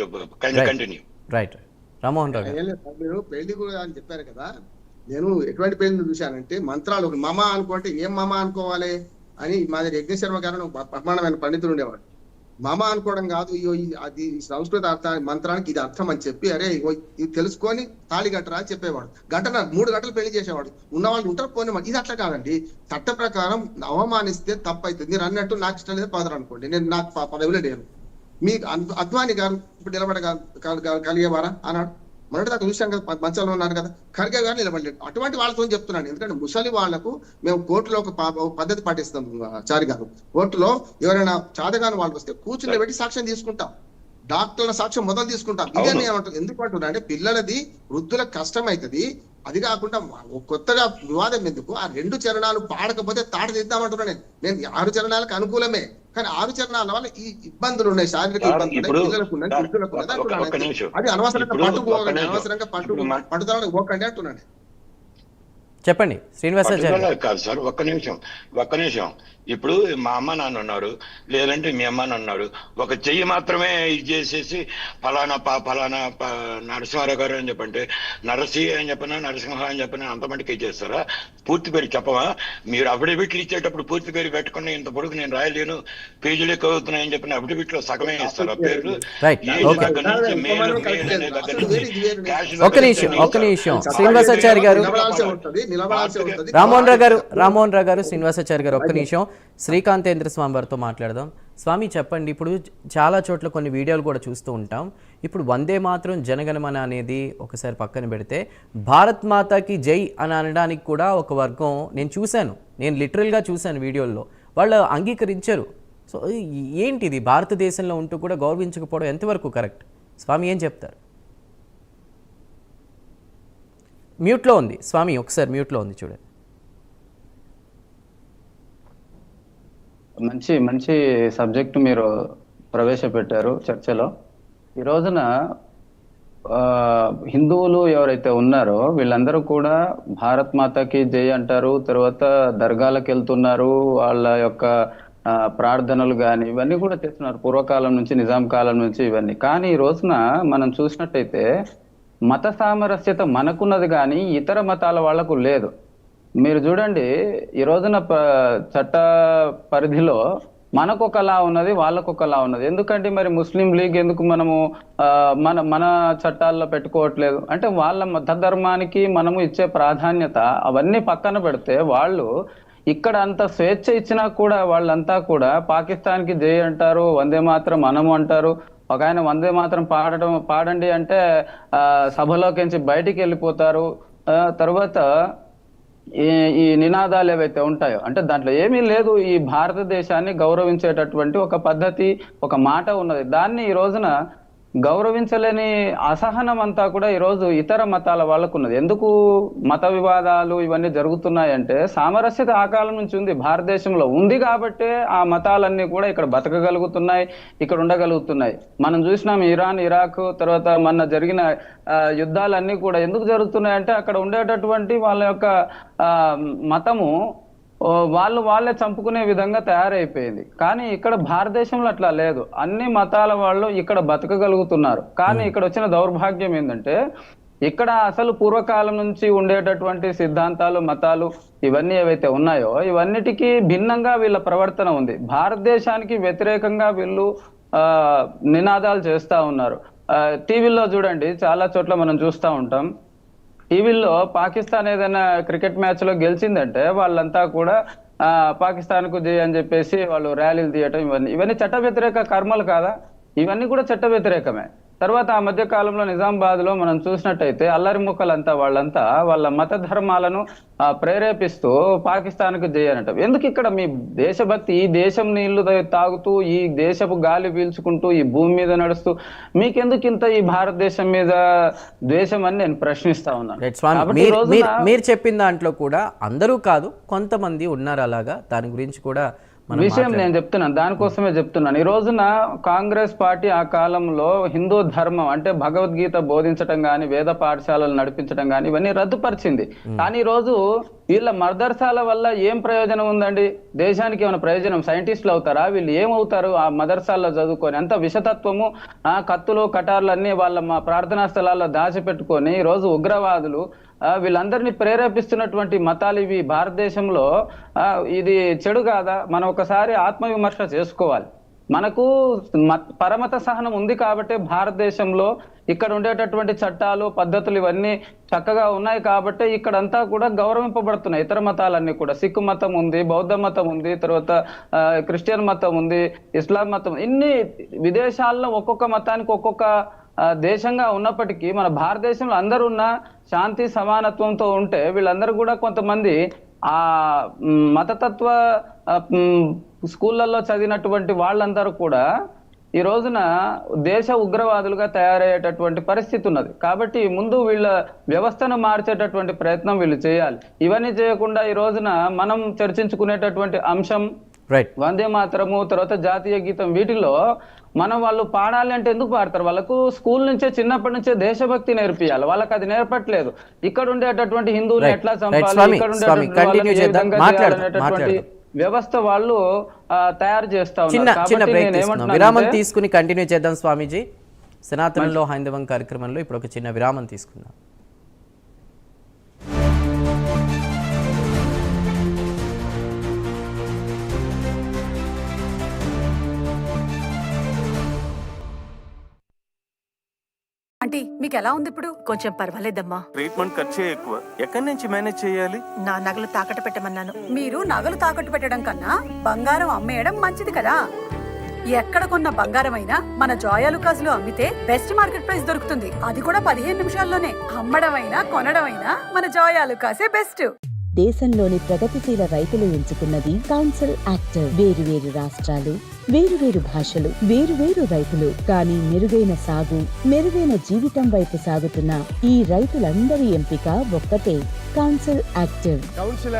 కంటిన్యూ. రైట్. రామ్మోహన్ రావు గారు, మీరు పెళ్లి కూడా అని చెప్పారు కదా, నేను ఎటువంటి పెళ్లిని చూశానంటే మంత్రాలు ఒక మమ అనుకుంటే ఏం మమ అనుకోవాలి అని మా దగ్గర యజ్ఞశర్మ గారు బ్రహ్మాండమైన పండితులు ఉండేవాడు. మమ అనుకోవడం కాదు, అది సంస్కృత మంత్రానికి ఇది అర్థం అని చెప్పి, అరే ఇది తెలుసుకొని తాళి గట్టరా అని చెప్పేవాడు. 3 గంటలు పెళ్లి చేసేవాడు. ఉన్నవాళ్ళు ఉంటారు, పోనీ. ఇది అట్లా కాదండి. చట్ట ప్రకారం అవమానిస్తే తప్పు అవుతుంది. మీరు అన్నట్టు నాకు ఇష్టం లేదు పదరు అనుకోండి, నేను నాకు పదవిలో లేను. మీకు అద్వానీ గారు ఇప్పుడు నిలబడగలిగేవారా అన్నాడు. మొన్నటి దాకా చూసాం కదా, మంచంలో ఉన్నారు కదా. ఖర్గే గారు నిలబడలేదు. అటువంటి వాళ్ళతో చెప్తున్నాను. ఎందుకంటే ముసలి వాళ్లకు మేము కోర్టులో ఒక పద్ధతి పాటిస్తాం చారి గారు. కోర్టులో ఎవరైనా చాదగాని వాళ్ళు వస్తే కూర్చుని పెట్టి సాక్ష్యం తీసుకుంటాం. డాక్టర్ల సాక్ష్యం మొదలు తీసుకుంటాం. ఇదే ఏమంటారు, ఎందుకు అంటున్నా అంటే పిల్లలది వృద్ధులకు కష్టం అవుతుంది. అది కాకుండా కొత్తగా వివాదం ఎందుకు, ఆ 2 చరణాలు పాడకపోతే తాట తీద్దామంటున్నా. నేను 6 చరణాలకు అనుకూలమే, కానీ 6 చరణాల వల్ల ఈ ఇబ్బందులు ఉన్నాయి, శారీరక ఇబ్బందులు ఉన్నాయి, పిల్లలకు ఉన్నాయి, వృద్ధులకు ఉన్నాయి. అది అనవసరంగా అనవసరంగా పట్టుదల పోకండి అంటున్నాను. చెప్పండి శ్రీనివాసాచార్య. కాదు సార్, ఒక్క నిమిషం. ఇప్పుడు మా అమ్మ నాన్న ఉన్నారు, లేదంటే మీ అమ్మ నాన్న ఉన్నాడు. ఒక చెయ్యి మాత్రమే ఇది చేసేసి ఫలానా నరసింహారావు గారు అని చెప్పంటే, నరసి అని చెప్పినా, నరసింహ అని చెప్పినా అంతమందికి చేస్తారా? పూర్తి పేరు చెప్పవా? మీరు అఫిడవిట్లు ఇచ్చేటప్పుడు పూర్తి పేరు పెట్టకుండా ఇంత పొడుగు నేను రాయలేను, పేజీలు ఎక్కువ అవుతున్నాయని చెప్పిన అఫిడవిట్ లో సగమే ఇస్తారా పేర్లు? ఒక్క నిమిషం శ్రీనివాసాచార్య గారు, రామ్మోహన్ రావు గారు, శ్రీనివాసాచార్య గారు, ఒక్క నిమిషం. శ్రీకాంతేంద్ర స్వామి వారితో మాట్లాడదాం. స్వామి చెప్పండి, ఇప్పుడు చాలా చోట్ల కొన్ని వీడియోలు కూడా చూస్తూ ఉంటాం. ఇప్పుడు వందే మాత్రం జనగణమన అనేది ఒకసారి పక్కన పెడితే, భారత్ మాతాకి జై అని అనడానికి కూడా ఒక వర్గం నేను లిటరల్గా చూశాను వీడియోల్లో, వాళ్ళు అంగీకరించారు. సో ఏంటిది, భారతదేశంలో ఉంటూ కూడా గౌరవించకపోవడం ఎంతవరకు కరెక్ట్? స్వామి ఏం చెప్తారు? మ్యూట్లో ఉంది స్వామి, ఒకసారి మ్యూట్లో ఉంది చూడండి. మంచి సబ్జెక్టు మీరు ప్రవేశపెట్టారు చర్చలో. ఈ రోజున హిందువులు ఎవరైతే ఉన్నారో వీళ్ళందరూ కూడా భారత్ మాతాకి జై అంటారు. తర్వాత దర్గాలకు వెళ్తున్నారు, వాళ్ళ యొక్క ప్రార్థనలు కానీ ఇవన్నీ కూడా చేస్తున్నారు పూర్వకాలం నుంచి, నిజాం కాలం నుంచి ఇవన్నీ. కానీ ఈ రోజున మనం చూసినట్టయితే మత సామరస్యత మనకున్నది కానీ ఇతర మతాల వాళ్లకు లేదు. మీరు చూడండి, ఈ రోజున చట్ట పరిధిలో మనకొకలా ఉన్నది, వాళ్ళకొకలా ఉన్నది. ఎందుకంటే మరి ముస్లిం లీగ్ ఎందుకు మనము మన చట్టాల్లో పెట్టుకోవట్లేదు అంటే, వాళ్ళ మత ధర్మానికి మనము ఇచ్చే ప్రాధాన్యత అవన్నీ పక్కన పెడితే, వాళ్ళు ఇక్కడ అంత స్వేచ్ఛ ఇచ్చినా కూడా వాళ్ళంతా కూడా పాకిస్తాన్కి జై అంటారు, వందే మాత్రం మనము అంటారు. ఒక ఆయన వందే మాత్రం పాడండి అంటే సభలోకించి బయటికి వెళ్ళిపోతారు. తర్వాత ఈ నినాదాలు ఏవైతే ఉంటాయో అంటే దాంట్లో ఏమీ లేదు. ఈ భారతదేశాన్ని గౌరవించేటటువంటి ఒక పద్ధతి, ఒక మాట ఉన్నది. దాన్ని ఈ రోజున గౌరవించలేని అసహనం అంతా కూడా ఈరోజు ఇతర మతాల వాళ్ళకు ఉన్నది. ఎందుకు మత వివాదాలు ఇవన్నీ జరుగుతున్నాయంటే సామరస్యత ఆ కాలం నుంచి ఉంది, భారతదేశంలో ఉంది కాబట్టే ఆ మతాలన్నీ కూడా ఇక్కడ బతకగలుగుతున్నాయి, ఇక్కడ ఉండగలుగుతున్నాయి. మనం చూసినాం ఇరాన్, ఇరాక్, తర్వాత మొన్న జరిగిన యుద్ధాలన్నీ కూడా ఎందుకు జరుగుతున్నాయంటే అక్కడ ఉండేటటువంటి వాళ్ళ యొక్క మతము వాళ్ళే చంపుకునే విధంగా తయారైపోయింది. కానీ ఇక్కడ భారతదేశంలో అట్లా లేదు, అన్ని మతాల వాళ్ళు ఇక్కడ బతకగలుగుతున్నారు. కానీ ఇక్కడ వచ్చిన దౌర్భాగ్యం ఏంటంటే ఇక్కడ అసలు పూర్వకాలం నుంచి ఉండేటటువంటి సిద్ధాంతాలు, మతాలు ఇవన్నీ ఏవైతే ఉన్నాయో ఇవన్నిటికీ భిన్నంగా వీళ్ళ ప్రవర్తన ఉంది. భారతదేశానికి వ్యతిరేకంగా వీళ్ళు నినాదాలు చేస్తా ఉన్నారు. టీవీల్లో చూడండి, చాలా చోట్ల మనం చూస్తూ ఉంటాం, టీవీల్లో పాకిస్తాన్ ఏదైనా క్రికెట్ మ్యాచ్ లో గెలిచిందంటే వాళ్ళంతా కూడా పాకిస్తాన్ కు జై అని చెప్పేసి వాళ్ళు ర్యాలీలు తీయటం, ఇవన్నీ చట్ట వ్యతిరేక కర్మలు కాదా? ఇవన్నీ కూడా చట్ట వ్యతిరేకమే. తర్వాత ఆ మధ్య కాలంలో నిజామాబాద్ లో మనం చూసినట్టయితే అల్లరి ముక్కలంతా వాళ్ళంతా వాళ్ళ మత ధర్మాలను ప్రేరేపిస్తూ పాకిస్తాన్ కు జై అనటం. ఎందుకు? ఇక్కడ మీ దేశభక్తి, ఈ దేశం నీళ్లు తాగుతూ, ఈ దేశపు గాలి పీల్చుకుంటూ, ఈ భూమి మీద నడుస్తూ మీకెందుకు ఇంత ఈ భారతదేశం మీద ద్వేషం అని నేను ప్రశ్నిస్తా ఉన్నాను. మీరు చెప్పిన దాంట్లో కూడా అందరూ కాదు, కొంతమంది ఉన్నారు అలాగా. దాని గురించి కూడా విషయం నేను చెప్తున్నాను, దానికోసమే చెప్తున్నాను. ఈ రోజున కాంగ్రెస్ పార్టీ ఆ కాలంలో హిందూ ధర్మం అంటే భగవద్గీత బోధించడం గాని, వేద పాఠశాలలు నడిపించడం గాని ఇవన్నీ రద్దుపరిచింది. కానీ ఈ రోజు వీళ్ళ మదర్సాల వల్ల ఏం ప్రయోజనం ఉందండి? దేశానికి ఏమైనా ప్రయోజనం? సైంటిస్టులు అవుతారా? వీళ్ళు ఏమవుతారు ఆ మదర్సాల్లో చదువుకొని? అంత విషతత్వము, కత్తులు కటార్లు అన్ని వాళ్ళ మా ప్రార్థనా స్థలాల్లో దాచిపెట్టుకొని ఈ రోజు ఉగ్రవాదులు వీళ్ళందరినీ ప్రేరేపిస్తున్నటువంటి మతాలు ఇవి భారతదేశంలో. ఇది చెడు కాదా? మనం ఒకసారి ఆత్మవిమర్శ చేసుకోవాలి. మనకు పరమత సహనం ఉంది కాబట్టి భారతదేశంలో ఇక్కడ ఉండేటటువంటి చట్టాలు, పద్ధతులు ఇవన్నీ చక్కగా ఉన్నాయి కాబట్టి ఇక్కడంతా కూడా గౌరవింపబడుతున్నాయి. ఇతర మతాలన్నీ కూడా, సిక్కు మతం ఉంది, బౌద్ధ మతం ఉంది, తర్వాత క్రిస్టియన్ మతం ఉంది, ఇస్లాం మతం, ఇన్ని విదేశాల్లో ఒక్కొక్క మతానికి ఒక్కొక్క దేశంగా ఉన్నప్పటికీ మన భారతదేశంలో అందరూ ఉన్న శాంతి సమానత్వంతో ఉంటే వీళ్ళందరూ కూడా కొంతమంది ఆ మతతత్వ స్కూళ్ళల్లో చదివినటువంటి వాళ్ళందరూ కూడా ఈ రోజున దేశ ఉగ్రవాదులుగా తయారయ్యేటటువంటి పరిస్థితి ఉన్నది. కాబట్టి ముందు వీళ్ళ వ్యవస్థను మార్చేటటువంటి ప్రయత్నం వీళ్ళు చేయాలి. ఇవన్నీ చేయకుండా ఈ రోజున మనం చర్చించుకునేటటువంటి అంశం వందే మాతరము, తర్వాత జాతీయ గీతం, వీటిలో మనం వాళ్ళు పాడాలి అంటే ఎందుకు పాడతారు? వాళ్ళకు స్కూల్ నుంచే చిన్నప్పటి నుంచే దేశభక్తి నేర్పియాలి. వాళ్ళకి అది నేర్పట్లేదు. ఇక్కడ ఉండేటటువంటి హిందువులు ఎట్లా చంపాలి, ఇక్కడ ఉండేటటువంటి వ్యవస్థ వాళ్ళు తయారు చేస్తా ఉన్నారు. విరామం తీసుకుని కంటిన్యూ చేద్దాం స్వామీజీ. సనాతనంలో హైందవం కార్యక్రమంలో ఇప్పుడు ఒక చిన్న విరామం తీసుకుందాం. ఆంటీ మీకు ఎలా ఉంది ఇప్పుడు? కొంచెం పర్వాలేదమ్మా. ట్రీట్మెంట్ ఖర్చే ఎక్కువ, ఎక్కడి నుంచి మేనేజ్ చేయాలి? నా నగలు తాకట్టు పెట్టమన్నాను. మీరు నగలు తాకట్టు పెట్టడం కన్నా బంగారం అమ్మేయడం మంచిది కదా. ఎక్కడ కొన్న బంగారం అయినా మన జోయాలుకాస్ లో అమ్మితే బెస్ట్ మార్కెట్ ప్రైస్ దొరుకుతుంది. అది కూడా 15 నిమిషాల్లోనే. అమ్మడం అయినా కొనడం అయినా మన జోయాలుకాసే బెస్ట్. దేశంలోని ప్రగతిశీల రైతులు ఎంచుకున్నది కౌన్సిల్ యాక్టివ్. వేరు రాష్ట్రాలు, వేరు భాషలు, వేరు రైతులు, కానీ మెరుగైన సాగు, మెరుగైన జీవితం వైపు సాగుతున్న ఈ రైతులందరి ఎంపిక ఒక్కటే, కౌన్సిల్ యాక్టివ్. కౌన్సిల్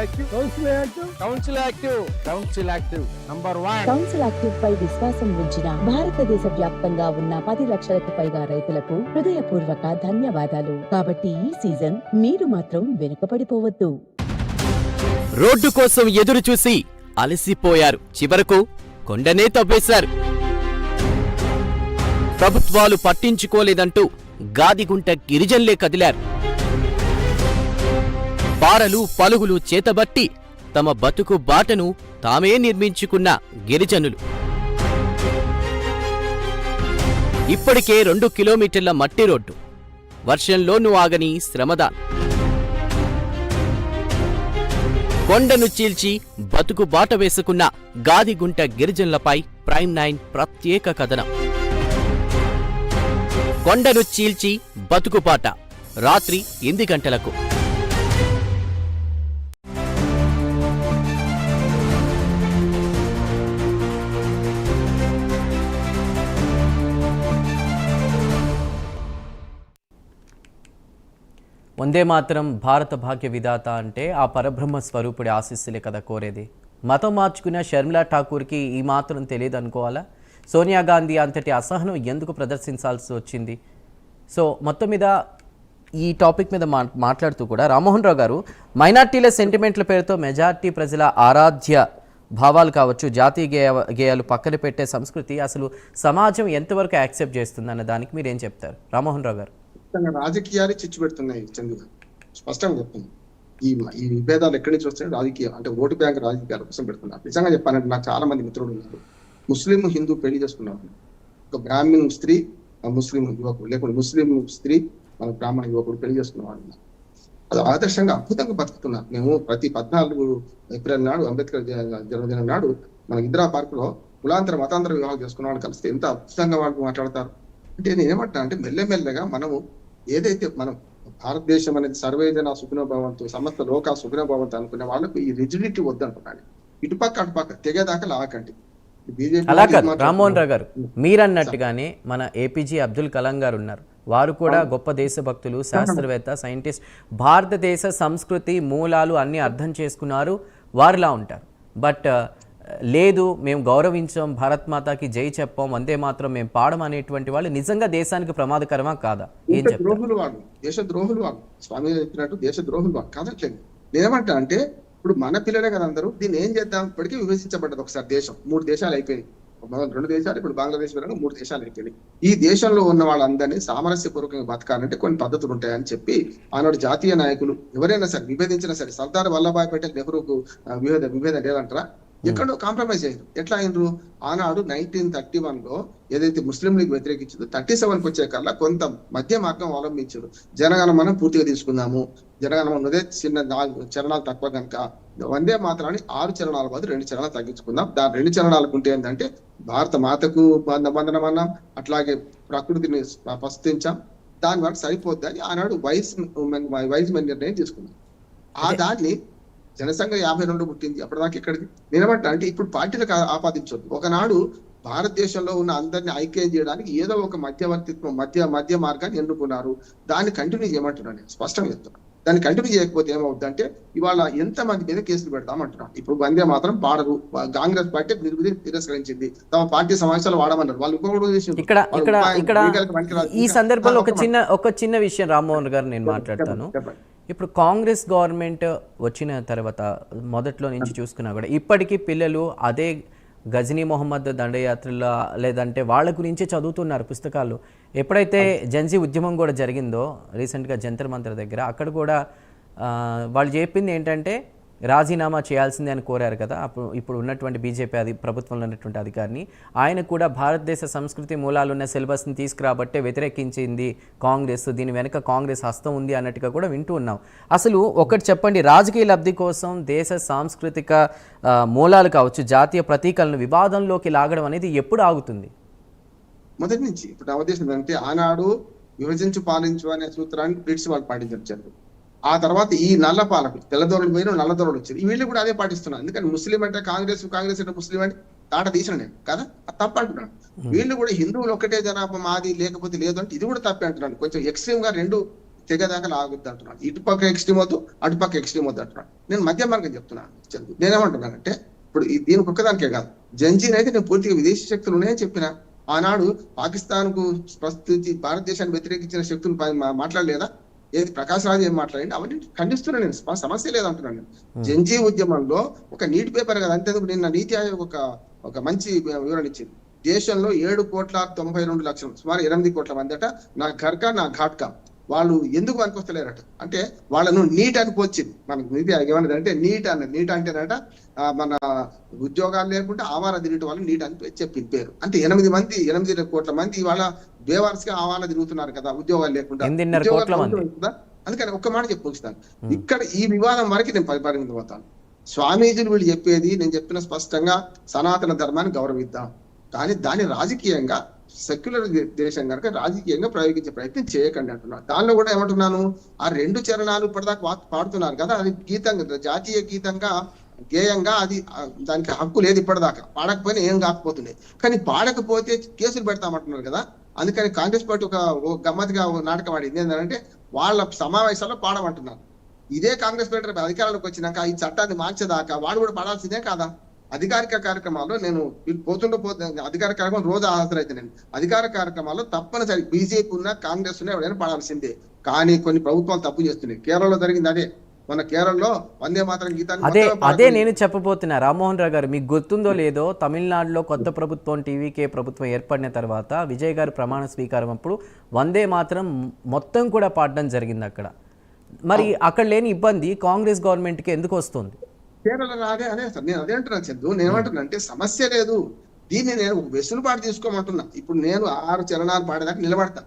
యాక్టివ్ పై విశ్వాసం ఉంచిన భారతదేశ వ్యాప్తంగా ఉన్న 10 లక్షలకు పైగా రైతులకు హృదయపూర్వక ధన్యవాదాలు. కాబట్టి ఈ సీజన్ మీరు మాత్రం వెనుకబడిపోవద్దు. రోడ్డు కోసం ఎదురు చూసి అలసిపోయారు, చివరకు కొండనే తవ్వేశారు. ప్రభుత్వాలు పట్టించుకోలేదంటూ గాదిగుంట గిరిజనులే కదిలారు. పారలు పలుగులు చేతబట్టి తమ బతుకు బాటను తామే నిర్మించుకున్న గిరిజనులు ఇప్పటికే 2 కిలోమీటర్ల మట్టి రోడ్డు, వర్షంలోనూ ఆగని శ్రమదాన్. కొండను చీల్చి బతుకు బాట వేసుకున్న గాదిగుంట గిరిజనులపై ప్రైమ్ 9 ప్రత్యేక కథనం. కొండను చీల్చి బతుకుబాట, రాత్రి 8 గంటలకు. వందే మాత్రం భారత భాగ్య విధాత అంటే ఆ పరబ్రహ్మ స్వరూపుడి ఆశీస్సులే కదా కోరేది. మతం మార్చుకున్న షర్మిలా ఠాకూర్కి ఈ మాత్రం తెలియదు అనుకోవాలా? సోనియా గాంధీ అంతటి అసహనం ఎందుకు ప్రదర్శించాల్సి వచ్చింది? సో మొత్తం మీద ఈ టాపిక్ మీద మాట్లాడుతూ కూడా రామ్మోహన్ రావు గారు, మైనార్టీల సెంటిమెంట్ల పేరుతో మెజార్టీ ప్రజల ఆరాధ్య భావాలు కావచ్చు, జాతీయ గేయాలు పక్కన పెట్టే సంస్కృతి అసలు సమాజం ఎంతవరకు యాక్సెప్ట్ చేస్తుంది అన్న దానికి మీరు ఏం చెప్తారు రామ్మోహన్ రావు గారు? రాజకీయాలు చిచ్చు పెడుతున్నాయి చందు, స్పష్టంగా చెప్తుంది. ఈ విభేదాలు ఎక్కడి నుంచి వస్తాయి? రాజకీయం అంటే ఓటు బ్యాంక్ రాజకీయాల కోసం పెడుతున్నారు. నిజంగా చెప్పాలంటే నాకు చాలా మంది మిత్రులు ఉన్నారు, ముస్లిం హిందూ పెళ్లి చేసుకున్నారు. ఒక బ్రాహ్మణ్ స్త్రీ ముస్లిం యువకుడు, లేకుంటే ముస్లిం స్త్రీ మన బ్రాహ్మణ యువకుడు పెళ్లి చేసుకున్నవాడు. అది ఆదర్శంగా అద్భుతంగా బతుకుతున్నారు. మేము ప్రతి 14 ఏప్రిల్ నాడు అంబేద్కర్ జన్మదినం నాడు మన ఇందిరా పార్క్ లో కులాంతర మతాంతర వివాహం చేసుకున్న వాళ్ళు కలిస్తే ఎంత అద్భుతంగా వాళ్ళు మాట్లాడతారు. అంటే నేను ఏమంటా అంటే మెల్లమెల్లగా మనము ఏదైతే మనం భారతదేశం అనేది సర్వేజన సుఖినోభవంతో సమస్త లోక సుఖినోభవంతో అనుకునే వాళ్ళకు ఈ రిజిడిటీ వద్దనుకున్నాను. ఇటుపక్క అటుపక్క తెగేదాకా లాకండి. అలా కాదు రామ్మోహన్ రావు గారు, మీరన్నట్టుగానే మన ఏపీజే అబ్దుల్ కలాం గారు ఉన్నారు. వారు కూడా గొప్ప దేశభక్తులు, శాస్త్రవేత్త, సైంటిస్ట్. భారతదేశ సంస్కృతి మూలాలు అన్ని అర్థం చేసుకున్నారు, వారిలా ఉంటారు. బట్ లేదు మేము గౌరవించాం, భారత్ మాతాకి జై చెప్పాం, వందే మాత్రం మేము పాడం అనేటువంటి వాళ్ళు నిజంగా దేశానికి ప్రమాదకరమా కాదా? ఏం ద్రోహులు వాళ్ళు, దేశ ద్రోహులు వాళ్ళు. స్వామి చెప్పినట్టు దేశ ద్రోహులు వాళ్ళు కాదట్లేదు. నేనేమంటా అంటే ఇప్పుడు మన పిల్లలే కదా అందరూ, దీన్ని ఏం చేద్దాం? ఇప్పటికీ విభజించబడ్డది ఒకసారి దేశం. 3 దేశాలు అయిపోయినాయి. 2 దేశాలు, ఇప్పుడు బంగ్లాదేశ్ 3 దేశాలు అయిపోయినాయి. ఈ దేశంలో ఉన్న వాళ్ళందరినీ సామరస్యపూర్వకంగా బతకాలంటే కొన్ని పద్ధతులు ఉంటాయని చెప్పి ఆనాడు జాతీయ నాయకులు ఎవరైనా సరే విభేదించినా సరే, సర్దార్ వల్లభాయ్ పటేల్ నెహ్రూకు విభేదం లేదంటారా? ఎక్కడో కాంప్రమైజ్ అయ్యారు. ఎట్లా అయినరు? ఆనాడు 1931లో ఏదైతే ముస్లిం లీగ్ వ్యతిరేకించిందో 37కి వచ్చే కల్లా కొంత మధ్య మార్గం అవలంబించారు. జనగణమనం పూర్తిగా తీసుకుందాము, జనగణమనం చిన్న 4 చరణాలు తక్కువ కనుక వందే మాత్రాన్ని 6 చరణాల బదులు 2 చరణాలు తగ్గించుకుందాం. దాని 2 చరణాలకు ఉంటే ఏంటంటే భారత మాతకు బంధనం అన్నాం, అట్లాగే ప్రకృతిని ప్రస్తుతించాం, దాని వరకు సరిపోద్ది అని ఆనాడు వైస్ మెన్ నిర్ణయం తీసుకున్నాం. ఆ దాన్ని జనసంఘ 52 పుట్టింది. అప్పటిదాకా ఇక్కడికి నేనేమంటా అంటే ఇప్పుడు పార్టీలకు ఆపాదించొద్దు. ఒకనాడు భారతదేశంలో ఉన్న అందరినీ ఐక్యం చేయడానికి ఏదో ఒక మధ్యవర్తిత్వం మధ్య మార్గాన్ని ఎన్నుకున్నారు. దాన్ని కంటిన్యూ చేయమంటున్నాను నేను, స్పష్టంగా చెప్తున్నాను. దాన్ని కంటిన్యూ చేయకపోతే ఏమవుతుంది అంటే ఇవాళ ఎంతమంది మీద కేసులు పెడతామంటున్నాను. ఇప్పుడు వందే మాత్రం పాడరు, కాంగ్రెస్ పార్టీ తిరస్కరించింది, తమ పార్టీ సమావేశాలు వాడమన్నారు. వాళ్ళు ఇక్కడ ఈ సందర్భంలో ఒక చిన్న విషయం రామ్మోహన్ గారు నేను మాట్లాడతాను. ఇప్పుడు కాంగ్రెస్ గవర్నమెంట్ వచ్చిన తర్వాత మొదట్లో నుంచి చూసుకున్నా కూడా ఇప్పటికీ పిల్లలు అదే గజనీ మొహమ్మద్ దండయాత్రలో లేదంటే వాళ్ళ గురించే చదువుతున్నారు పుస్తకాలు. ఎప్పుడైతే జెన్జీ ఉద్యమం కూడా జరిగిందో రీసెంట్గా జంతర్ మంతర్ దగ్గర, అక్కడ కూడా వాళ్ళు చెప్పింది ఏంటంటే రాజీనామా చేయాల్సిందే అని కోరారు కదా ఇప్పుడు ఉన్నటువంటి బీజేపీ ప్రభుత్వంలో ఉన్నటువంటి అధికారిని. ఆయన కూడా భారతదేశ సంస్కృతి మూలాలు ఉన్న సిలబస్ని తీసుకురాబట్టే వ్యతిరేకించింది కాంగ్రెస్, దీని వెనుక కాంగ్రెస్ హస్తం ఉంది అన్నట్టుగా కూడా వింటూ ఉన్నాం. అసలు ఒకటి చెప్పండి, రాజకీయ లబ్ధి కోసం దేశ సాంస్కృతిక మూలాలు కావచ్చు, జాతీయ ప్రతీకలను వివాదంలోకి లాగడం అనేది ఎప్పుడు ఆగుతుంది? మొదటి నుంచి. ఇప్పుడు నా ఉద్దేశం ఏంటంటే ఆనాడు విభజించు పాలించు అనే సూత్రాన్ని బ్రిటిష్ వాళ్ళు పాటించారు. ఆ తర్వాత ఈ నల్ల పాలకులు, తెల్లదొరలు పోయిన నల్లదొరలు వచ్చారు. వీళ్ళు కూడా అదే పాటిస్తున్నారు. ఎందుకంటే ముస్లిం అంటే కాంగ్రెస్ అంటే ముస్లిం అంటే దాట తీసిన నేను కదా, తప్ప అంటున్నాను. వీళ్ళు కూడా హిందువులు ఒకటే జనాభా మాది లేకపోతే లేదు అంటే ఇది కూడా తప్పే అంటున్నాను. కొంచెం ఎక్స్ట్రీమ్ గా 2 తెగదాకా లాగొద్దు అంటున్నాను. ఇటుపక్క ఎక్స్ట్రీమ్ వద్దు, అటుపక్క ఎక్స్ట్రీమ్ వద్దు అంటున్నాను. నేను మధ్య మార్గం చెప్తున్నాను. నేనేమంటున్నానంటే ఇప్పుడు దీనికి ఒక్కదానికే కాదు, జంజీని అయితే నేను పూర్తిగా విదేశీ శక్తులు ఉన్నాయని చెప్పిన. ఆనాడు పాకిస్తాన్ కు ప్రస్తుతి భారతదేశాన్ని వ్యతిరేకించిన శక్తులు మాట్లాడలేదా? ఏది ప్రకాశ్ రాజు ఏం మాట్లాడండి అవన్నీ ఖండిస్తున్నాను నేను, సమస్య లేదంటున్నాను నేను. జంజీ ఉద్యమంలో ఒక నీటి పేపర్ కదా, అంతేందుకు నిన్న నీతి ఆయోగ్ ఒక మంచి వివరణ ఇచ్చింది. దేశంలో 7,92,00,000 సుమారు 8 కోట్ల మంది అట నా ఘర్కా నా ఘాట్కా వాళ్ళు ఎందుకు పనికొస్తలేరట అంటే వాళ్ళను నీట్ అని పోల్చింది. మనకు నీతి ఆయోగ్ ఏమన్నది అంటే నీట్ అంటేనట మన ఉద్యోగాలు లేకుండా ఆవార తిరిగిన వాళ్ళు నీట్ అని చెప్పింది పేరు. అంటే 8 కోట్ల మంది ఇవాళ బేవార్స్ గా ఆవార తిరుగుతున్నారు కదా ఉద్యోగాలు లేకుండా. అందుకని ఒక్క మాట చెప్పొస్తాను, ఇక్కడ ఈ వివాదం వరకు నేను పరిపాలన పోతాను. స్వామీజీలు వీళ్ళు చెప్పేది నేను చెప్పిన స్పష్టంగా సనాతన ధర్మాన్ని గౌరవిద్దాం, కానీ దాన్ని రాజకీయంగా సెక్యులర్ దేశం కనుక రాజకీయంగా ప్రయోగించే ప్రయత్నం చేయకండి అంటున్నారు. దానిలో కూడా ఏమంటున్నాను, ఆ 2 చరణాలు ఇప్పటిదాకా పాడుతున్నారు కదా, అది గీతంగా జాతీయ గీతంగా గేయంగా అది దానికి హక్కు లేదు ఇప్పటిదాకా. పాడకపోయినా ఏం కాకపోతున్నాయి, కానీ పాడకపోతే కేసులు పెడతామంటున్నారు కదా. అందుకని కాంగ్రెస్ పార్టీ ఒక గమ్మత్తుగా నాటకం ఆడింది ఏంటంటే వాళ్ళ సమావేశాల్లో పాడమంటున్నారు. ఇదే కాంగ్రెస్ పార్టీ అధికారంలోకి వచ్చినాక ఈ చట్టాన్ని మార్చేదాకా వాడు కూడా పడాల్సిందే కాదా? అధికారిక కార్యక్రమాల్లో నేను పోతే అధికార కార్యక్రమం రోజు హాజరైతే నేను అధికార కార్యక్రమాల్లో తప్పనిసరి బీజేపీ ఉన్న కాంగ్రెస్ ఉన్న ఎవరైనా పడాల్సిందే. కానీ కొన్ని ప్రభుత్వాలు తప్పు చేస్తున్నాయి. కేరళలో జరిగింది అదే. మన కేరళలో వందే మాతరం గీతాన్ని అదే నేను చెప్పబోతున్నా. రామ్మోహన్ రావు గారు, మీకు గుర్తుందో లేదో, తమిళనాడులో కొత్త ప్రభుత్వం టీవీకే ప్రభుత్వం ఏర్పడిన తర్వాత విజయ్ గారు ప్రమాణ స్వీకారం అప్పుడు వందే మాతరం మొత్తం కూడా పాడడం జరిగింది అక్కడ. మరి అక్కడ లేని ఇబ్బంది కాంగ్రెస్ గవర్నమెంట్కి ఎందుకు వస్తుంది? కేరళ అదే సార్, నేను అదే అంటున్నాను చందు. నేను ఏమంటున్నా అంటే సమస్య లేదు, దీన్ని నేను వెసులుబాటు తీసుకోమంటున్నా. ఇప్పుడు నేను 6 చరణాలు పాడేదాకా నిలబడతా,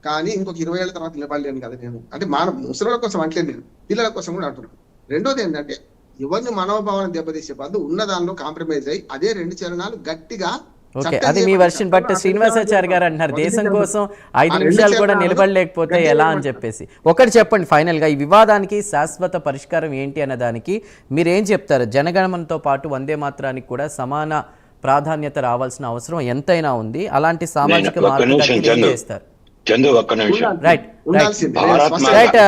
కానీ ఇంకొక 20 ఏళ్ళ తర్వాత నిలబడలేను కదా నేను. అంటే ముసలిల కోసం అంటలేదు, నేను పిల్లల కోసం కూడా అంటున్నాను. రెండోది ఏంటంటే ఎవరిని మనోభావాన్ని దెబ్బతీసే బదులు ఉన్న దానిలో కాంప్రమైజ్ అయ్యి అదే 2 చరణాలు గట్టిగా అది మీ వర్షన్. బట్ శ్రీనివాసాచారి గారు అంటున్నారు దేశం కోసం 5 నిమిషాలు కూడా నిలబడలేకపోతే ఎలా అని చెప్పేసి. ఒకటి చెప్పండి ఫైనల్ గా, ఈ వివాదానికి శాశ్వత పరిష్కారం ఏంటి అన్న దానికి మీరేం చెప్తారు? జనగణమనతో పాటు వందే మాత్రానికి కూడా సమాన ప్రాధాన్యత రావాల్సిన అవసరం ఎంతైనా ఉంది. అలాంటి సామాజిక మార్పు చేస్తారు. రైట్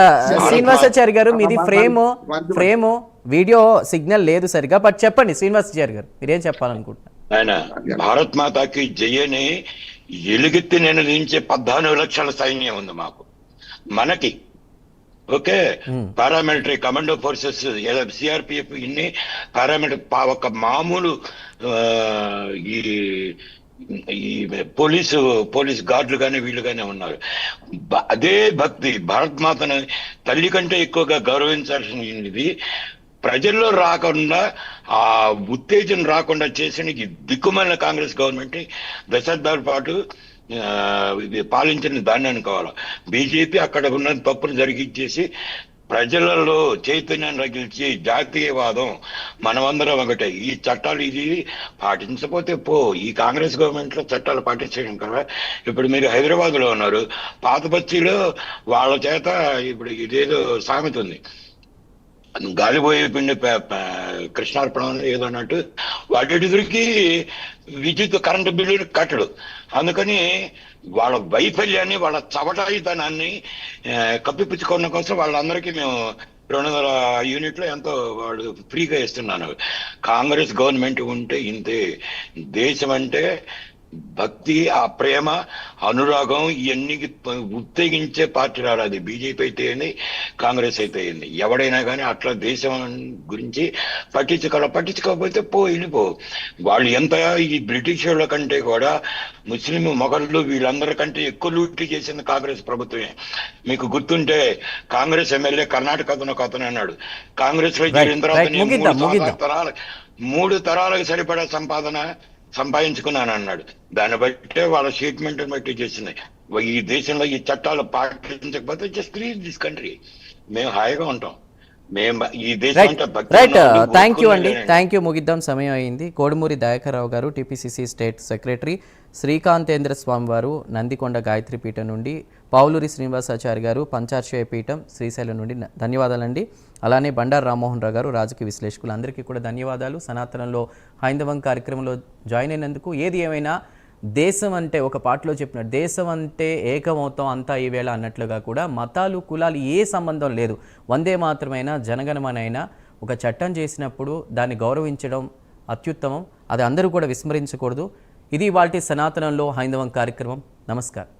శ్రీనివాసాచారి గారు, మీది ఫ్రేమ్ వీడియో సిగ్నల్ లేదు సరిగా, బట్ చెప్పండి శ్రీనివాసాచారి గారు మీరేం చెప్పాలనుకుంటున్నారు? ఆయన భారత్ మాతాకి జయని ఎలుగెత్తి నినదించే 14 లక్షల సైన్యం ఉంది మాకు. మనకి okay paramilitary commando forces CRPF ఇన్ని పారామిలిటరీ ఒక మామూలు ఈ పోలీస్ గార్డులు కానీ వీళ్ళు కానీ ఉన్నారు. అదే భక్తి భారత్ మాతను తల్లి కంటే ఎక్కువగా గౌరవించాల్సినది ప్రజల్లో రాకుండా, ఆ ఉత్తేజం రాకుండా చేసిన ఈ దిక్కుమాలిన కాంగ్రెస్ గవర్నమెంట్ దశాబ్దాల పాటు పాలించిన దాన్ని అనుకోవాలి. బీజేపీ అక్కడ ఉన్న తప్పులు జరిగించేసి ప్రజలలో చైతన్యం రగిల్చి జాతీయవాదం మనమందరం ఒకటే. ఈ చట్టాలు ఇది పాటించకపోతే ఈ కాంగ్రెస్ గవర్నమెంట్ లో చట్టాలు పాటించడం కదా. ఇప్పుడు మీరు హైదరాబాద్ లో ఉన్నారు, పాత బస్తీలో వాళ్ళ చేత ఇప్పుడు ఇదేదో సామెత ఉంది, గాలిపోయే పిండి కృష్ణార్పణం ఏదో అన్నట్టు వాటి ఎదురికి విద్యుత్ కరెంటు బిల్లు కట్టడు. అందుకని వాళ్ళ వైఫల్యాన్ని వాళ్ళ చవటాయితనాన్ని కప్పిపుచ్చుకోవడం కోసం వాళ్ళందరికీ మేము 200 యూనిట్లు ఎంతో వాళ్ళు ఫ్రీగా ఇస్తున్నాను. కాంగ్రెస్ గవర్నమెంట్ ఉంటే ఇంతే. దేశం అంటే భక్తి, ఆ ప్రేమ, అనురాగం ఇవన్నీ ఉత్తేజించే పార్టీ రాలేదు. బీజేపీ అయితే ఏంది, కాంగ్రెస్ అయితే ఏంది, ఎవడైనా కానీ అట్లా దేశం గురించి పట్టించుకోకపోతే వెళ్ళిపో. వాళ్ళు ఎంత ఈ బ్రిటిష్ వాళ్ళ కంటే కూడా ముస్లిం మొఘళ్ళు వీళ్ళందరికంటే ఎక్కువ లూటీ చేసింది కాంగ్రెస్ ప్రభుత్వమే. మీకు గుర్తుంటే కాంగ్రెస్ ఎమ్మెల్యే కర్ణాటక అతను అన్నాడు, కాంగ్రెస్ లో చేరిన తర్వాత 3 తరాలకు సరిపడా సంపాదన సంపాదించుకున్నాను అన్నాడు. దాన్ని బట్టే వాళ్ళ స్టేట్మెంట్ బట్టి చేసింది. ఈ దేశంలో ఈ చట్టాలు పాటించకపోతే జస్ట్ లీవ్ దిస్ కంట్రీ, మేము హాయిగా ఉంటాం. రైట్, థ్యాంక్ యూ అండి, థ్యాంక్ యూ. ముగిద్దాం, సమయం అయింది. కోడుమూరి దయాకర్రావు గారు, టీపీసీసీ స్టేట్ సెక్రటరీ, శ్రీకాంతేంద్ర స్వామి వారు నందికొండ గాయత్రి పీఠం నుండి, పావులూరి శ్రీనివాసాచారి గారు పంచార్షయ పీఠం శ్రీశైలం నుండి ధన్యవాదాలండి. అలానే బండారు రామ్మోహన్ రావు గారు రాజకీయ విశ్లేషకులు, అందరికీ కూడా ధన్యవాదాలు. సనాతనంలో హైందవం కార్యక్రమంలో జాయిన్ అయినందుకు. ఏది ఏమైనా దేశం అంటే ఒక పాటలో చెప్పినట్టు దేశం అంటే ఏకమవుతాం అంతా ఈవేళ అన్నట్లుగా కూడా మతాలు కులాలు ఏ సంబంధం లేదు. వందే మాత్రమైనా జనగణమనైనా ఒక చట్టం చేసినప్పుడు దాన్ని గౌరవించడం అత్యుత్తమం. అది అందరూ కూడా విస్మరించకూడదు. ఇది ఇవాల్టి సనాతనంలో హైందవం కార్యక్రమం. నమస్కారం.